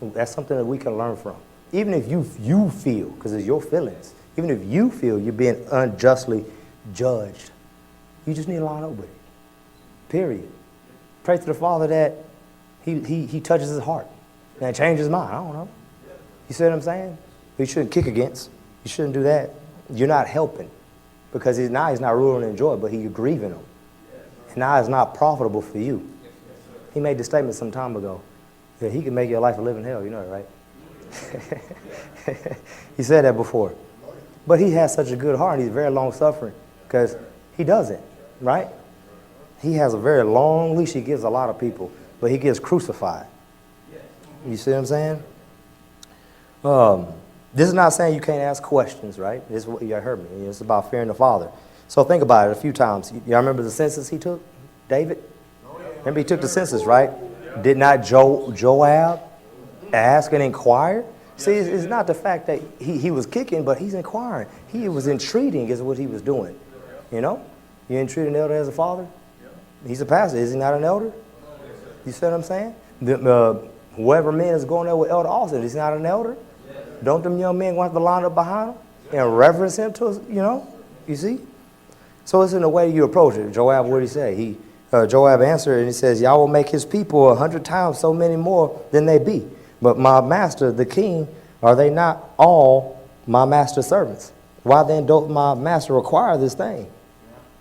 That's something that we can learn from. Even if you feel, because it's your feelings, even if you feel you're being unjustly judged, you just need to line up with it. Period. Pray to the Father that he touches his heart and changes his mind. I don't know. You see what I'm saying? You shouldn't kick against. You shouldn't do that. You're not helping, because he's not ruling in joy, but you're grieving him. And now it's not profitable for you. He made the statement some time ago that he can make your life a living hell. You know that, right? He said that before. But he has such a good heart, and he's very long-suffering, because he doesn't, right? He has a very long leash he gives a lot of people, but he gets crucified. You see what I'm saying? This is not saying you can't ask questions, right? This is what you heard me. It's about fearing the Father. So think about it a few times. Y'all remember the census he took? David? Remember he took the census, right? Did not Joab ask and inquire? See, it's not the fact that he was kicking, but he's inquiring. He was entreating is what he was doing. You know? You entreat an elder as a father? He's a pastor. Is he not an elder? You see what I'm saying? Whoever man is going there with Elder Austin, he's not an elder. Don't them young men want to line up behind him and reverence him to, you see? So it's in the way you approach it. Joab, what did he say? Joab answered and he says, y'all will make his people 100 times so many more than they be. But my master, the king, are they not all my master's servants? Why then don't my master require this thing?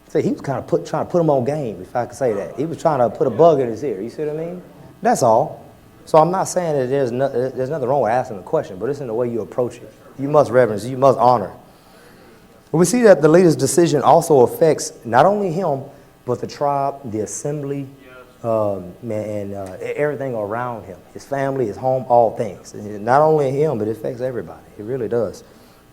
So he was kind of trying to put him on game, if I could say that. He was trying to put a bug in his ear. You see what I mean? That's all. So I'm not saying that there's nothing wrong with asking a question, but it's in the way you approach it. You must reverence, you must honor. But we see that the leader's decision also affects not only him, but the tribe, the assembly, and everything around him, his family, his home, all things. And not only him, but it affects everybody. It really does.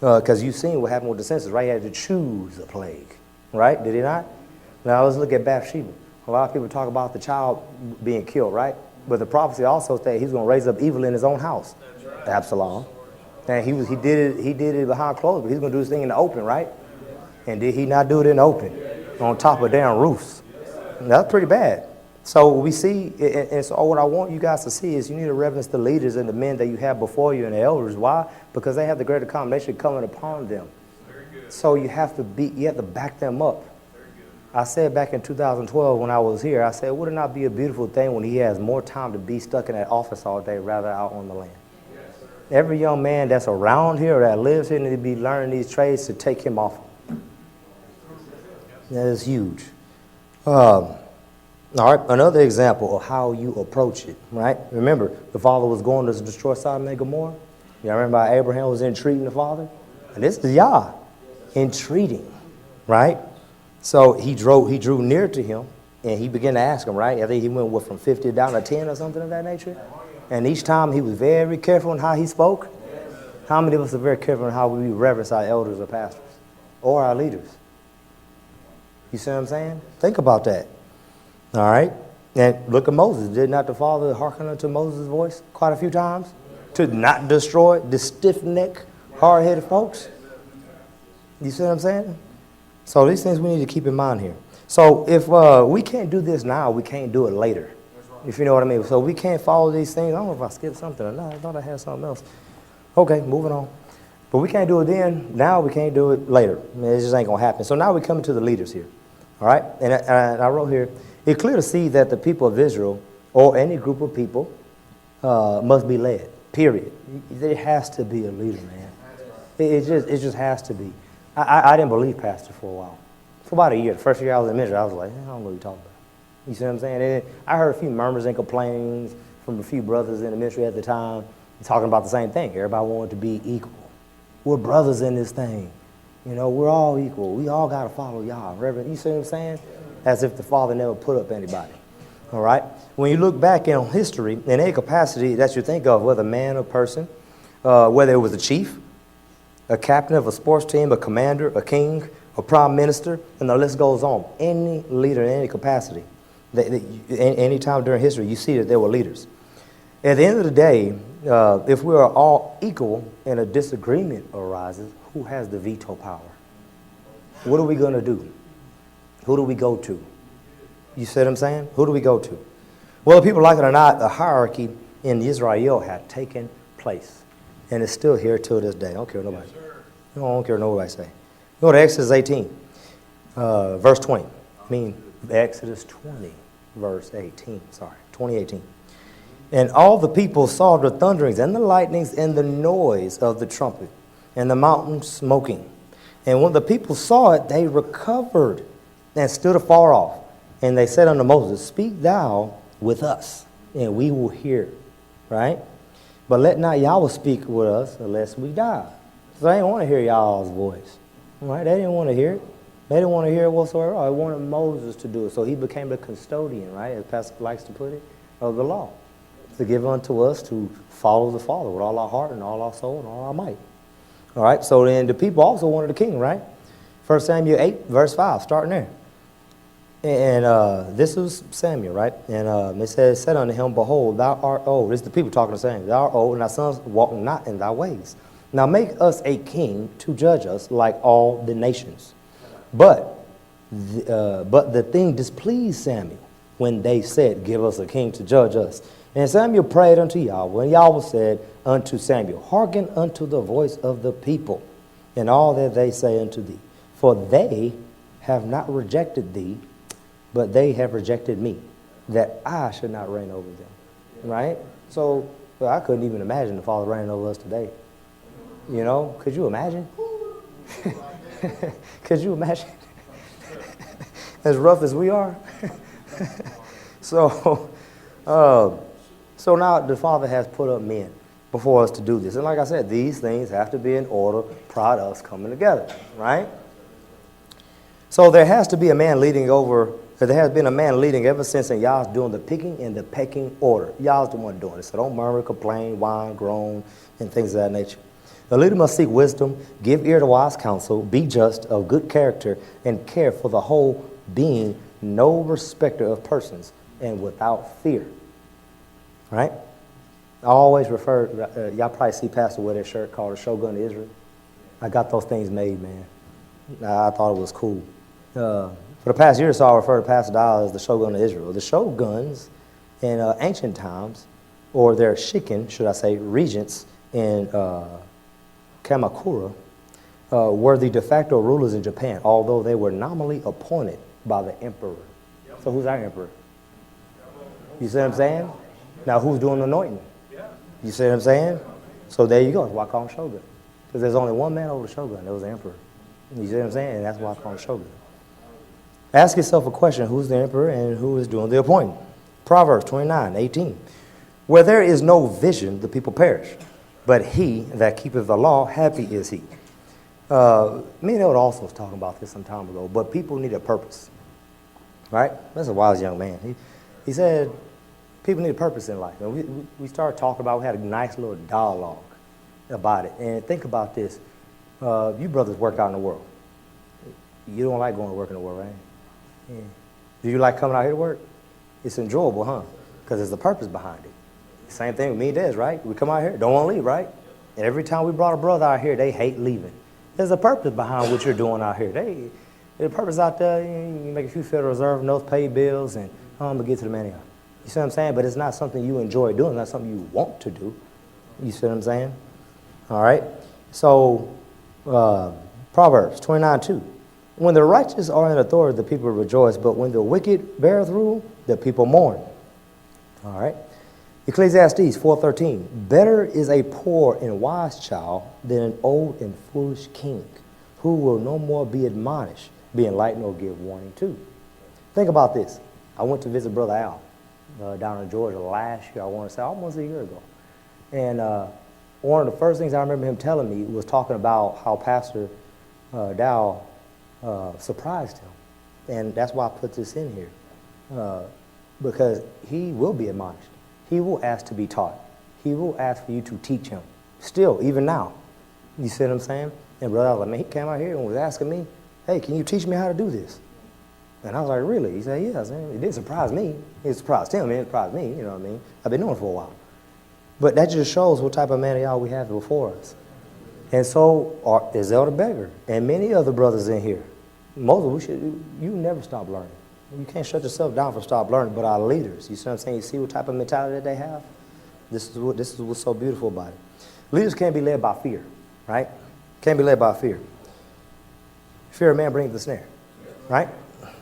Because you've seen what happened with the census, right? He had to choose a plague, right? Did he not? Now let's look at Bathsheba. A lot of people talk about the child being killed, right? But the prophecy also said he's going to raise up evil in his own house. Right. Absalom. And he did it behind closed, but he's going to do this thing in the open, right? And did he not do it in the open? On top of damn roofs. And that's pretty bad. So we see, and so what I want you guys to see is you need to reverence the leaders and the men that you have before you and the elders. Why? Because they have the greater combination coming upon them. So you have to back them up. I said back in 2012 when I was here, I said, would it not be a beautiful thing when he has more time to be stuck in that office all day rather out on the land? Every young man that's around here or that lives here needs to be learning these trades to take him off. That is huge. All right, another example of how you approach it, right? Remember, the father was going to destroy Sodom and Gomorrah. You remember how Abraham was entreating the father? And this is Yah, entreating, right? So he drew near to him, and he began to ask him, right? I think he went from 50 down to 10 or something of that nature. And each time he was very careful in how he spoke. How many of us are very careful in how we reverence our elders or pastors or our leaders? You see what I'm saying? Think about that. All right? And look at Moses. Did not the father hearken unto Moses' voice quite a few times? To not destroy the stiff-necked, hard-headed folks? You see what I'm saying? So these things we need to keep in mind here. So if we can't do this now, we can't do it later. If you know what I mean. So we can't follow these things. I don't know if I skipped something or not. I thought I had something else. Okay, moving on. But we can't do it then. Now we can't do it later. I mean, it just ain't going to happen. So now we come to the leaders here. All right? And I wrote here, it's clear to see that the people of Israel or any group of people must be led, period. There has to be a leader, man. It just has to be. I didn't believe pastor for a while. For about a year. The first year I was in ministry, I was like, I don't know what you're talking about. You see what I'm saying? And I heard a few murmurs and complainings from a few brothers in the ministry at the time talking about the same thing. Everybody wanted to be equal. We're brothers in this thing. You know, we're all equal. We all got to follow y'all. Reverend, you see what I'm saying? As if the Father never put up anybody. All right? When you look back in history, in any capacity that you think of, whether man or person, whether it was a chief, a captain of a sports team, a commander, a king, a prime minister, and the list goes on. Any leader in any capacity, any time during history, you see that there were leaders. At the end of the day, if we are all equal and a disagreement arises, who has the veto power? What are we going to do? Who do we go to? You see what I'm saying? Who do we go to? Well, people like it or not, the hierarchy in Israel had taken place. And it's still here till this day. I don't care what nobody. I don't care what nobody say. Go to Exodus 18, verse 20. I mean, Exodus 20, verse 18. Sorry, 20:18. And all the people saw the thunderings and the lightnings and the noise of the trumpet and the mountain smoking. And when the people saw it, they recovered and stood afar off. And they said unto Moses, speak thou with us, and we will hear. Right? But let not Yahweh speak with us unless we die. So they didn't want to hear Yahweh's voice. Right? They didn't want to hear it. They didn't want to hear it whatsoever. They wanted Moses to do it. So he became the custodian, right, as Pastor likes to put it, of the law. To give unto us to follow the Father with all our heart and all our soul and all our might. All right? So then the people also wanted a king, right? 1 Samuel 8, verse 5, starting there. And this was Samuel, right? And it said unto him, behold, thou art old. This is the people talking the same. Thou art old, and thy sons walk not in thy ways. Now make us a king to judge us like all the nations. But the thing displeased Samuel when they said, give us a king to judge us. And Samuel prayed unto Yahweh, and Yahweh said unto Samuel, hearken unto the voice of the people, and all that they say unto thee. For they have not rejected thee, but they have rejected me, that I should not reign over them. Right? So, well, I couldn't even imagine the Father reigning over us today. You know, could you imagine? Could you imagine? As rough as we are. So now the Father has put up men before us to do this. And like I said, these things have to be in order prior to us coming together, right? So there has to be a man leading over, there has been a man leading ever since, and y'all's doing the picking and the pecking order. Y'all's the one doing it. So don't murmur, complain, whine, groan, and things of that nature. The leader must seek wisdom, give ear to wise counsel, be just, of good character, and care for the whole being, no respecter of persons, and without fear. Right? I always refer, y'all probably see Pastor wear that shirt called the Shogun of Israel. I got those things made, man. I thought it was cool. For the past year or so, I refer to Pastor Dial as the Shogun of Israel. The Shoguns in ancient times, or their shikin, should I say, regents in Kamakura, were the de facto rulers in Japan, although they were nominally appointed by the emperor. So who's our emperor? You see what I'm saying? Now who's doing the anointing? You see what I'm saying? So there you go. That's why I call him Shogun. Because there's only one man over the Shogun. That was the emperor. You see what I'm saying? And that's why I call him Shogun. Ask yourself a question. Who's the emperor and who is doing the appointing? Proverbs 29:18. Where there is no vision, the people perish. But he that keepeth the law, happy is he. Me and Elder also was talking about this some time ago, but people need a purpose. Right? That's a wise young man. He said, people need a purpose in life. And we started talking about, we had a nice little dialogue about it. And think about this. You brothers work out in the world. You don't like going to work in the world, right? Yeah. Do you like coming out here to work? It's enjoyable, huh? Because there's a purpose behind it. Same thing with me and Des, right? We come out here, don't want to leave, right? And every time we brought a brother out here, they hate leaving. There's a purpose behind what you're doing out here. There's a purpose out there. You make a few Federal Reserve notes, pay bills, and I'm going to get to the money. You see what I'm saying? But it's not something you enjoy doing. It's not something you want to do. You see what I'm saying? All right? So, Proverbs 29:2. When the righteous are in authority, the people rejoice, but when the wicked beareth rule, the people mourn. All right? Ecclesiastes 4:13. Better is a poor and wise child than an old and foolish king, who will no more be admonished, be enlightened, or give warning to. Think about this. I went to visit Brother Al down in Georgia last year, I want to say almost a year ago. And one of the first things I remember him telling me was talking about how Pastor Dow surprised him. And that's why I put this in here. Because he will be admonished. He will ask to be taught. He will ask for you to teach him. Still, even now. You see what I'm saying? And Brother, I was like, man, he came out here and was asking me, hey, can you teach me how to do this? And I was like, really? He said, yes. And it didn't surprise me. It surprised him. It surprised me. You know what I mean? I've been doing it for a while. But that just shows what type of man of y'all we have before us. And so is Elder Beggar and many other brothers in here. Most of you never stop learning. You can't shut yourself down for stop learning, but our leaders, you see what I'm saying? You see what type of mentality that they have? This is what's so beautiful about it. Leaders can't be led by fear, right? Can't be led by fear. Fear of man brings the snare, right?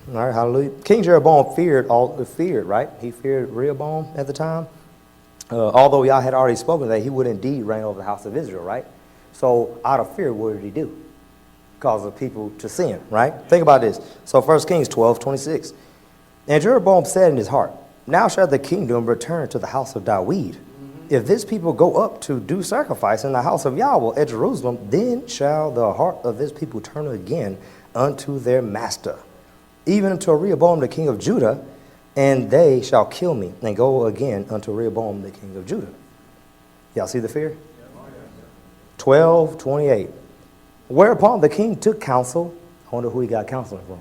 All right, hallelujah. King Jeroboam feared, right? He feared Rehoboam at the time. Although Yah had already spoken that he would indeed reign over the house of Israel, right? So out of fear, what did he do? Cause the people to sin, right? Think about this. So 1 Kings 12:26. And Jeroboam said in his heart, now shall the kingdom return to the house of Dawid. If this people go up to do sacrifice in the house of Yahweh at Jerusalem, then shall the heart of this people turn again unto their master, even unto Rehoboam the king of Judah, and they shall kill me, and go again unto Rehoboam the king of Judah. Y'all see the fear? 12:28. Whereupon the king took counsel, I wonder who he got counseling from,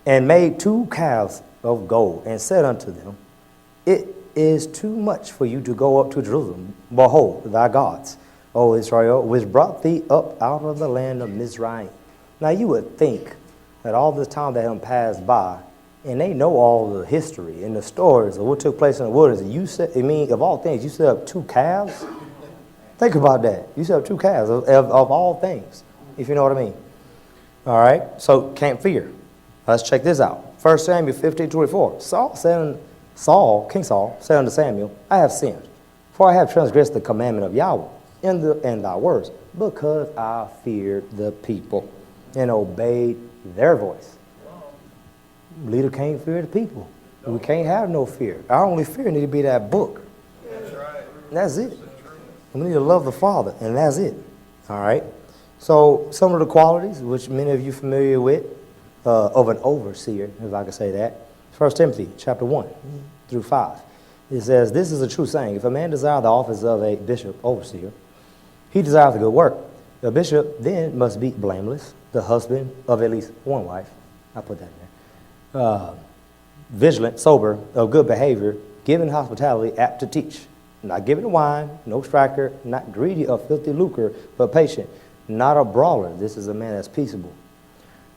and made 2 calves of gold, and said unto them, it is too much for you to go up to Jerusalem. Behold, thy gods, O Israel, which brought thee up out of the land of Mizraim. Now you would think that all this time that him passed by, and they know all the history and the stories of what took place in the wilderness, and you said, I mean, of all things, you set up 2 calves? Think about that. You set up 2 calves of all things, if you know what I mean. All right, so can't fear. Let's check this out. 1 Samuel 15:24. King Saul said unto Samuel, I have sinned, for I have transgressed the commandment of Yahweh in thy words, because I feared the people and obeyed their voice. Leader can't fear the people. We can't have no fear. Our only fear need to be that book. That's right. That's it. We need to love the Father, and that's it. All right? So some of the qualities, which many of you are familiar with, of an overseer, if I could say that. 1 Timothy chapter 1 through 5. It says, this is a true saying. If a man desire the office of a bishop, overseer, he desires a good work. The bishop then must be blameless, the husband of at least one wife. I put that in there. Vigilant, sober, of good behavior, giving hospitality, apt to teach. Not given to wine, no striker, not greedy of filthy lucre, but patient. Not a brawler. This is a man that's peaceable.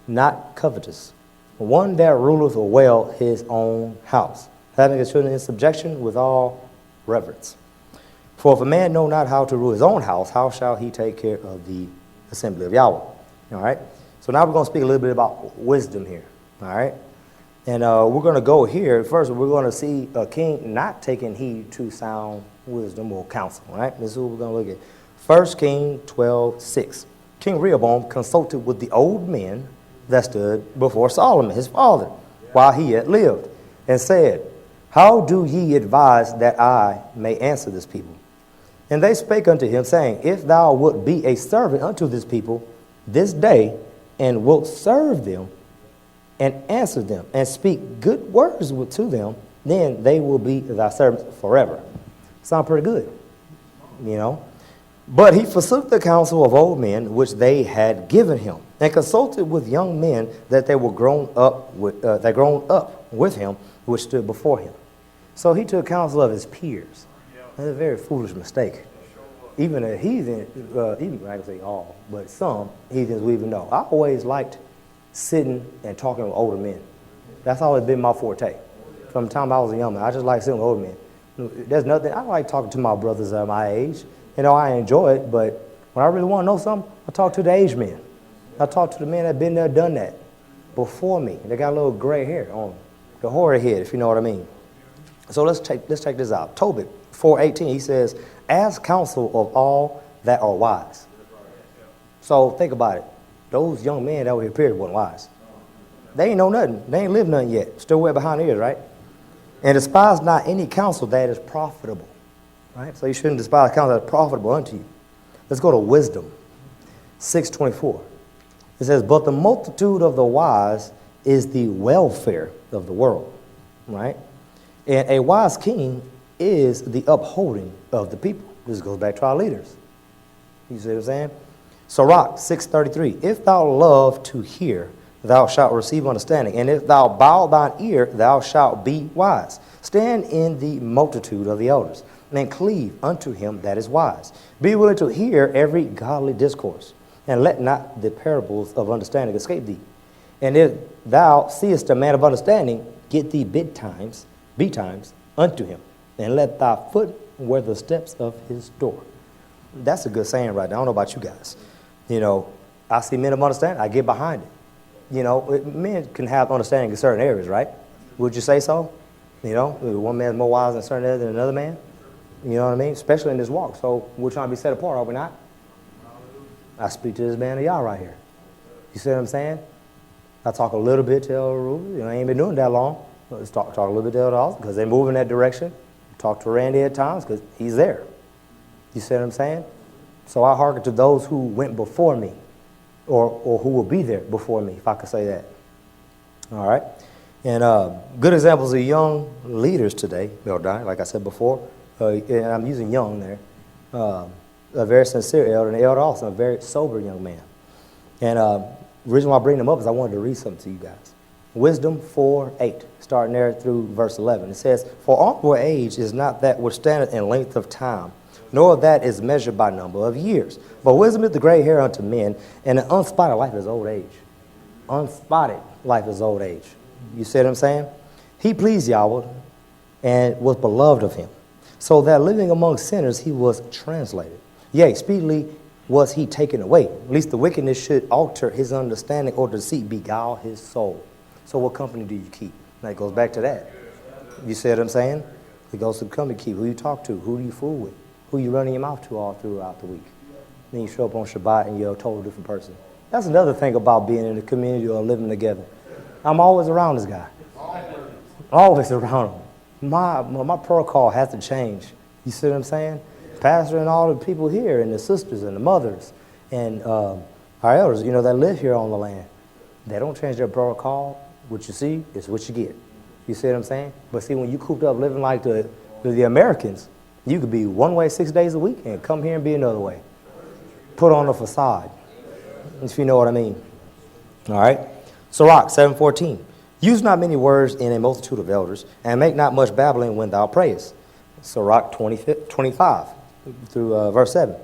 Not covetous. One that ruleth well his own house, having his children in subjection with all reverence. For if a man know not how to rule his own house, how shall he take care of the assembly of Yahweh? All right? So now we're going to speak a little bit about wisdom here. All right? And we're going to go here. First, we're going to see a king not taking heed to sound wisdom or counsel. All right? This is what we're going to look at. 1 Kings 12:6. King Rehoboam consulted with the old men that stood before Solomon, his father, while he yet lived, and said, how do ye advise that I may answer this people? And they spake unto him, saying, if thou wilt be a servant unto this people this day, and wilt serve them, and answer them, and speak good words to them, then they will be thy servants forever. Sound pretty good, you know. But he forsook the counsel of old men which they had given him, and consulted with young men that they were grown up with him, which stood before him. So he took counsel of his peers. That's a very foolish mistake. Even a heathen, even I can say all, but some heathens we even know. I always liked sitting and talking with older men. That's always been my forte. From the time I was a young man, I just like sitting with older men. There's nothing, I like talking to my brothers at my age. You know, I enjoy it, but when I really want to know something, I talk to the aged men. I talk to the men that have been there, done that before me. They got a little gray hair on the hoary head, if you know what I mean. So let's check this out. Tobit 4:18, he says, ask counsel of all that are wise. So think about it. Those young men that were here, period, weren't wise. They ain't know nothing. They ain't lived nothing yet. Still wet behind the ears, right? And despise not any counsel that is profitable. Right? So you shouldn't despise counsel that is profitable unto you. Let's go to wisdom. 6:24. It says, but the multitude of the wise is the welfare of the world. Right? And a wise king is the upholding of the people. This goes back to our leaders. You see what I'm saying? Sirach 6:33. If thou love to hear, thou shalt receive understanding. And if thou bow thine ear, thou shalt be wise. Stand in the multitude of the elders, and cleave unto him that is wise. Be willing to hear every godly discourse, and let not the parables of understanding escape thee. And if thou seest a man of understanding, get thee betimes unto him, and let thy foot wear the steps of his door. That's a good saying right now. I don't know about you guys. You know, I see men of understanding, I get behind it. You know, men can have understanding in certain areas, right? Would you say so? You know, one man's more wise in a certain area than another man. You know what I mean? Especially in this walk. So we're trying to be set apart, are we not? I speak to this man of y'all right here. You see what I'm saying? I talk a little bit to Elder Ruben. You know, I ain't been doing that long. Let's talk a little bit to Elder Austin because they move in that direction. Talk to Randy at times because he's there. You see what I'm saying? So I hearken to those who went before me or who will be there before me, if I could say that. All right? And good examples of young leaders today, like I said before, and I'm using young there, a very sincere elder, and Elder Austin, a very sober young man. And the reason why I bring them up is I wanted to read something to you guys. Wisdom 4:8, starting there through verse 11. It says, for honorable age is not that which standeth in length of time, nor that is measured by number of years. But wisdom is the gray hair unto men, and an unspotted life is old age. Unspotted life is old age. You see what I'm saying? He pleased Yahweh and was beloved of him. So that living among sinners, he was translated. Yea, speedily was he taken away. At least the wickedness should alter his understanding, or deceit beguile his soul. So what company do you keep? Now it goes back to that. You see what I'm saying? It goes to the company keep. Who you talk to? Who do you fool with? Who you running your mouth to all throughout the week? Then you show up on Shabbat and you're a total different person. That's another thing about being in a community or living together. I'm always around this guy. Always around him. My protocol has to change. You see what I'm saying? Pastor and all the people here, and the sisters and the mothers and our elders, that live here on the land, they don't change their protocol. What you see is what you get. You see what I'm saying? But see, when you cooped up living like the Americans, you could be one way 6 days a week and come here and be another way. Put on a facade, if you know what I mean. All right? Sirach 7:14. Use not many words in a multitude of elders, and make not much babbling when thou prayest. Sirach 25 through verse 7.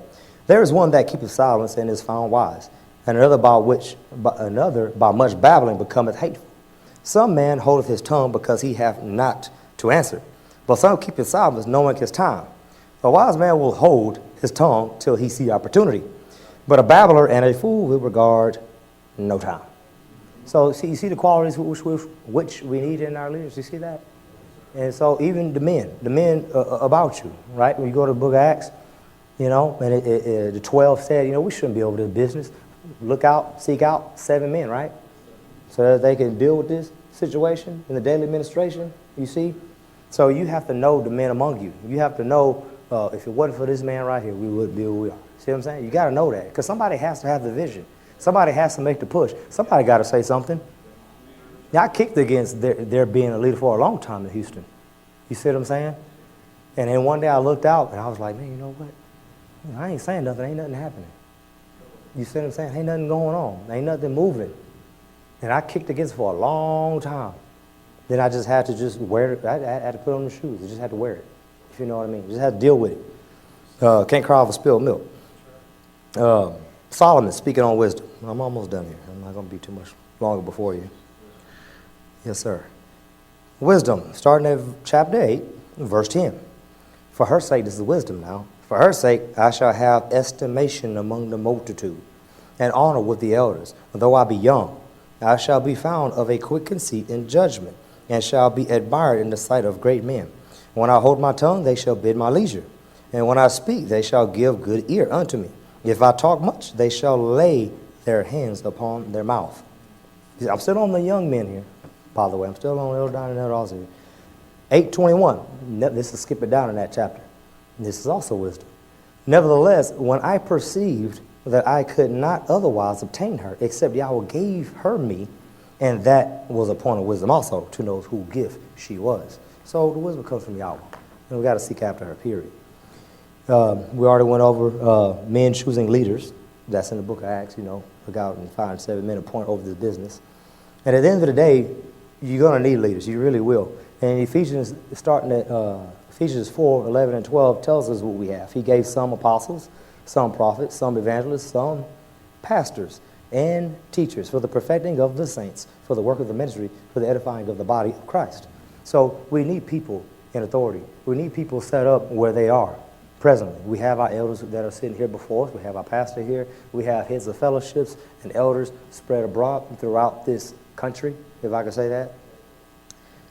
There is one that keepeth silence and is found wise, and another by much babbling becometh hateful. Some man holdeth his tongue because he hath not to answer, but some keepeth silence knowing his time. A wise man will hold his tongue till he see opportunity, but a babbler and a fool will regard no time. So you see the qualities which we need in our leaders. You see that? And so even the men about you, right? When you go to the book of Acts, and the 12 said, we shouldn't be over this business. Look out, seek out 7 men, right? So that they can deal with this situation in the daily administration, you see? So you have to know the men among you. You have to know, if it wasn't for this man right here, we wouldn't be where we are. See what I'm saying? You got to know that, because somebody has to have the vision. Somebody has to make the push. Somebody got to say something. Now, I kicked against their being a leader for a long time in Houston. You see what I'm saying? And then one day I looked out and I was like, man, you know what? I ain't saying nothing. Ain't nothing happening. You see what I'm saying? Ain't nothing going on. Ain't nothing moving. And I kicked against it for a long time. Then I just had to just wear it. I had to put on the shoes. I just had to wear it, if you know what I mean. Just had to deal with it. Can't cry over spilled milk. Solomon speaking on wisdom. I'm almost done here. I'm not going to be too much longer before you. Yes, sir. Wisdom, starting at chapter 8, verse 10. For her sake, this is wisdom now. For her sake, I shall have estimation among the multitude, and honor with the elders. Though I be young, I shall be found of a quick conceit in judgment, and shall be admired in the sight of great men. When I hold my tongue, they shall bid my leisure. And when I speak, they shall give good ear unto me. If I talk much, they shall lay their hands upon their mouth. I'm still on the young men here, by the way. I'm still on Elder Don and Elder Oz here. 8:21. This is skip it down in that chapter. This is also wisdom. Nevertheless, when I perceived that I could not otherwise obtain her, except Yahweh gave her me, and that was a point of wisdom also, to know who gift she was. So the wisdom comes from Yahweh, and we got to seek after her, period. We already went over men choosing leaders. That's in the book of Acts, look out and find 7 men appoint over this business. And at the end of the day, you're going to need leaders. You really will. And Ephesians, starting at Ephesians 4, 11 and 12, tells us what we have. He gave some apostles, some prophets, some evangelists, some pastors, and teachers for the perfecting of the saints, for the work of the ministry, for the edifying of the body of Christ. So we need people in authority. We need people set up where they are. Presently, we have our elders that are sitting here before us. We have our pastor here. We have heads of fellowships and elders spread abroad throughout this country, if I can say that.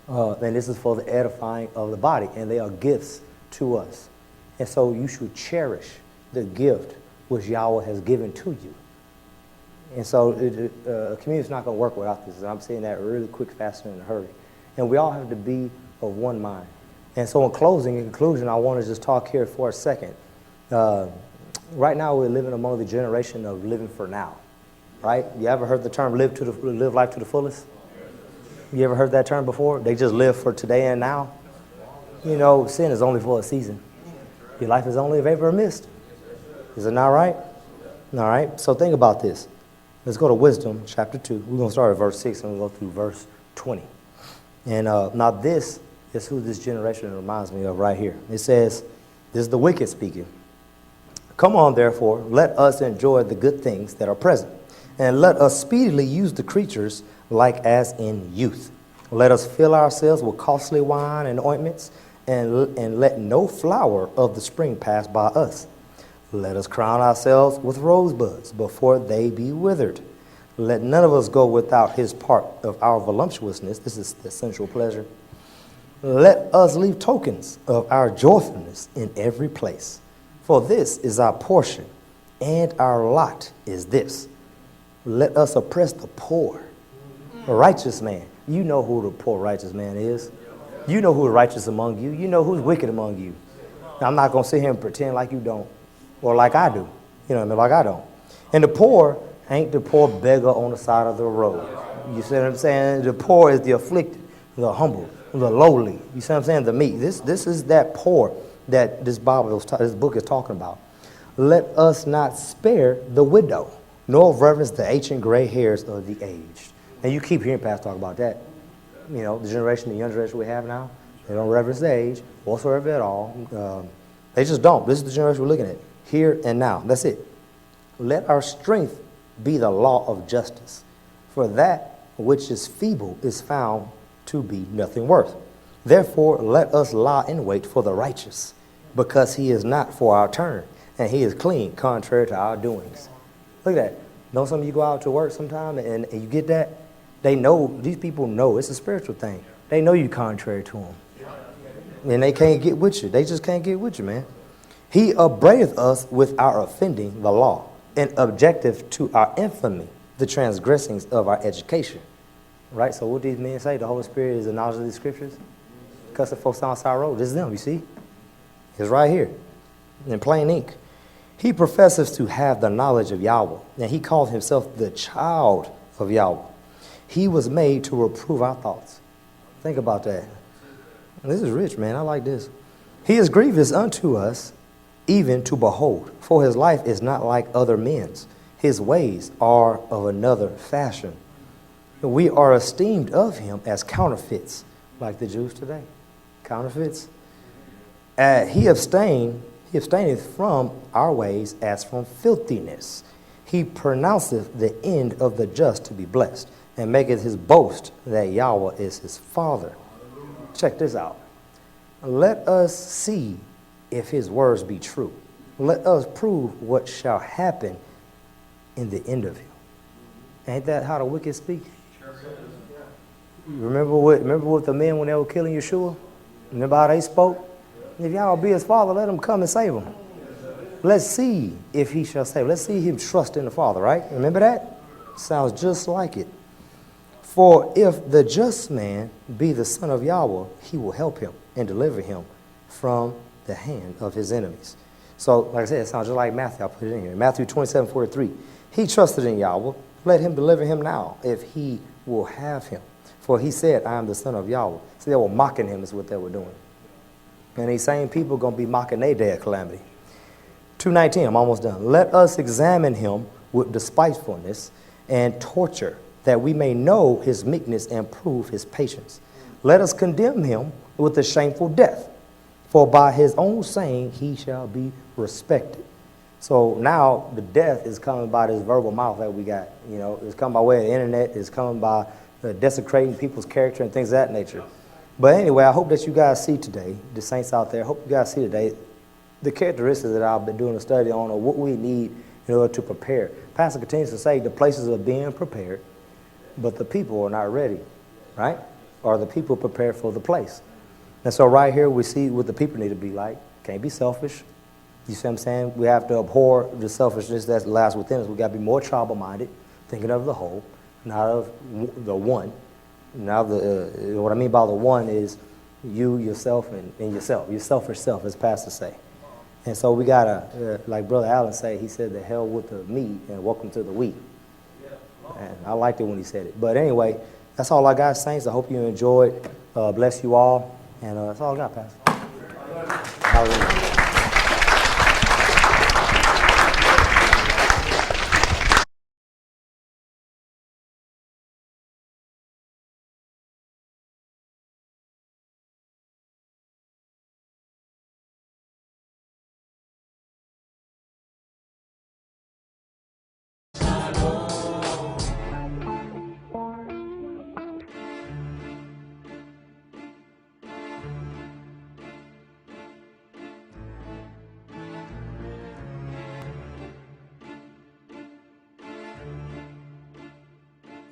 And this is for the edifying of the body, and they are gifts to us. And so you should cherish the gift which Yahweh has given to you. And so a community is not going to work without this. I'm saying that really quick, fast, and in a hurry. And we all have to be of one mind. And so in conclusion, I want to just talk here for a second. Right now, we're living among the generation of living for now, right? You ever heard the term live life to the fullest? You ever heard that term before? They just live for today and now. Sin is only for a season. Your life is only a vapor of mist. Is it not right? All right. So think about this. Let's go to Wisdom, chapter 2. We're going to start at verse 6 and we'll go through verse 20. And now this is who this generation reminds me of right here. It says, this is the wicked speaking. Come on, therefore, let us enjoy the good things that are present, and let us speedily use the creatures like as in youth. Let us fill ourselves with costly wine and ointments, and let no flower of the spring pass by us. Let us crown ourselves with rosebuds before they be withered. Let none of us go without his part of our voluptuousness. This is the sensual pleasure. Let us leave tokens of our joyfulness in every place. For this is our portion, and our lot is this. Let us oppress the poor. A righteous man. You know who the poor righteous man is. You know who is righteous among you. You know who's wicked among you. Now, I'm not going to sit here and pretend like you don't, or like I do. You know what I mean? Like I don't. And the poor ain't the poor beggar on the side of the road. You see what I'm saying? The poor is the afflicted, the humble, the lowly. You see what I'm saying? The meek. This is that poor that this book is talking about. Let us not spare the widow, nor reverence the ancient gray hairs of the aged. And you keep hearing pastors talk about that. You know, the young generation we have now, they don't reverence the age whatsoever at all. They just don't. This is the generation we're looking at, here and now. That's it. Let our strength be the law of justice, for that which is feeble is found to be nothing worth. Therefore, let us lie in wait for the righteous, because he is not for our turn, and he is clean, contrary to our doings. Look at that. Don't some of you go out to work sometime and you get that? They know, these people know, it's a spiritual thing. They know you contrary to them. And they can't get with you. They just can't get with you, man. He upbraideth us with our offending the law, and objective to our infamy, the transgressings of our education. Right? So what these men say, the Holy Spirit is the knowledge of the scriptures? Because the folks on our road, this is them, you see? It's right here, in plain ink. He professes to have the knowledge of Yahweh, and he called himself the child of Yahweh. He was made to reprove our thoughts. Think about that. This is rich, man. I like this. He is grievous unto us, even to behold, for his life is not like other men's. His ways are of another fashion. We are esteemed of him as counterfeits, like the Jews today. Counterfeits. He abstaineth from our ways as from filthiness. He pronounceth the end of the just to be blessed, and maketh his boast that Yahweh is his Father. Check this out. Let us see if his words be true. Let us prove what shall happen in the end of him. Ain't that how the wicked speak? Remember what the men when they were killing Yeshua? Remember how they spoke? If y'all be his father, let him come and save him. Let's see if he shall save. Let's see him trust in the Father, right? Remember that? Sounds just like it. For if the just man be the son of Yahweh, he will help him and deliver him from the hand of his enemies. So, like I said, it sounds just like Matthew. I'll put it in here. Matthew 27:43. He trusted in Yahweh. Let him deliver him now, if he will have him. For he said, I am the son of Yahweh. See, they were mocking him is what they were doing. And these same people are going to be mocking their day of calamity. 2:19, I'm almost done. Let us examine him with despitefulness and torture, that we may know his meekness and prove his patience. Let us condemn him with a shameful death, for by his own saying he shall be respected. So now the death is coming by this verbal mouth that we got. You know, it's coming by way of the internet. It's coming by desecrating people's character and things of that nature. But anyway, I hope that you guys see today, the saints out there, I hope you guys see today the characteristics that I've been doing a study on, or what we need in order to prepare. Pastor continues to say the places are being prepared, but the people are not ready, right? Or the people prepared for the place. And so right here we see what the people need to be like. Can't be selfish. You see what I'm saying? We have to abhor the selfishness that lies within us. We got to be more tribal-minded, thinking of the whole, not of the one. Now, what I mean by the one is you, yourself, and yourself. Your selfish self, as pastors say. And so we got to, like Brother Allen said, he said, the hell with the me and welcome to the we. And I liked it when he said it. But anyway, that's all I got, saints. I hope you enjoyed. Bless you all. And that's all I got, Pastor. Hallelujah.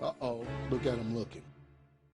Uh-oh, look at him looking.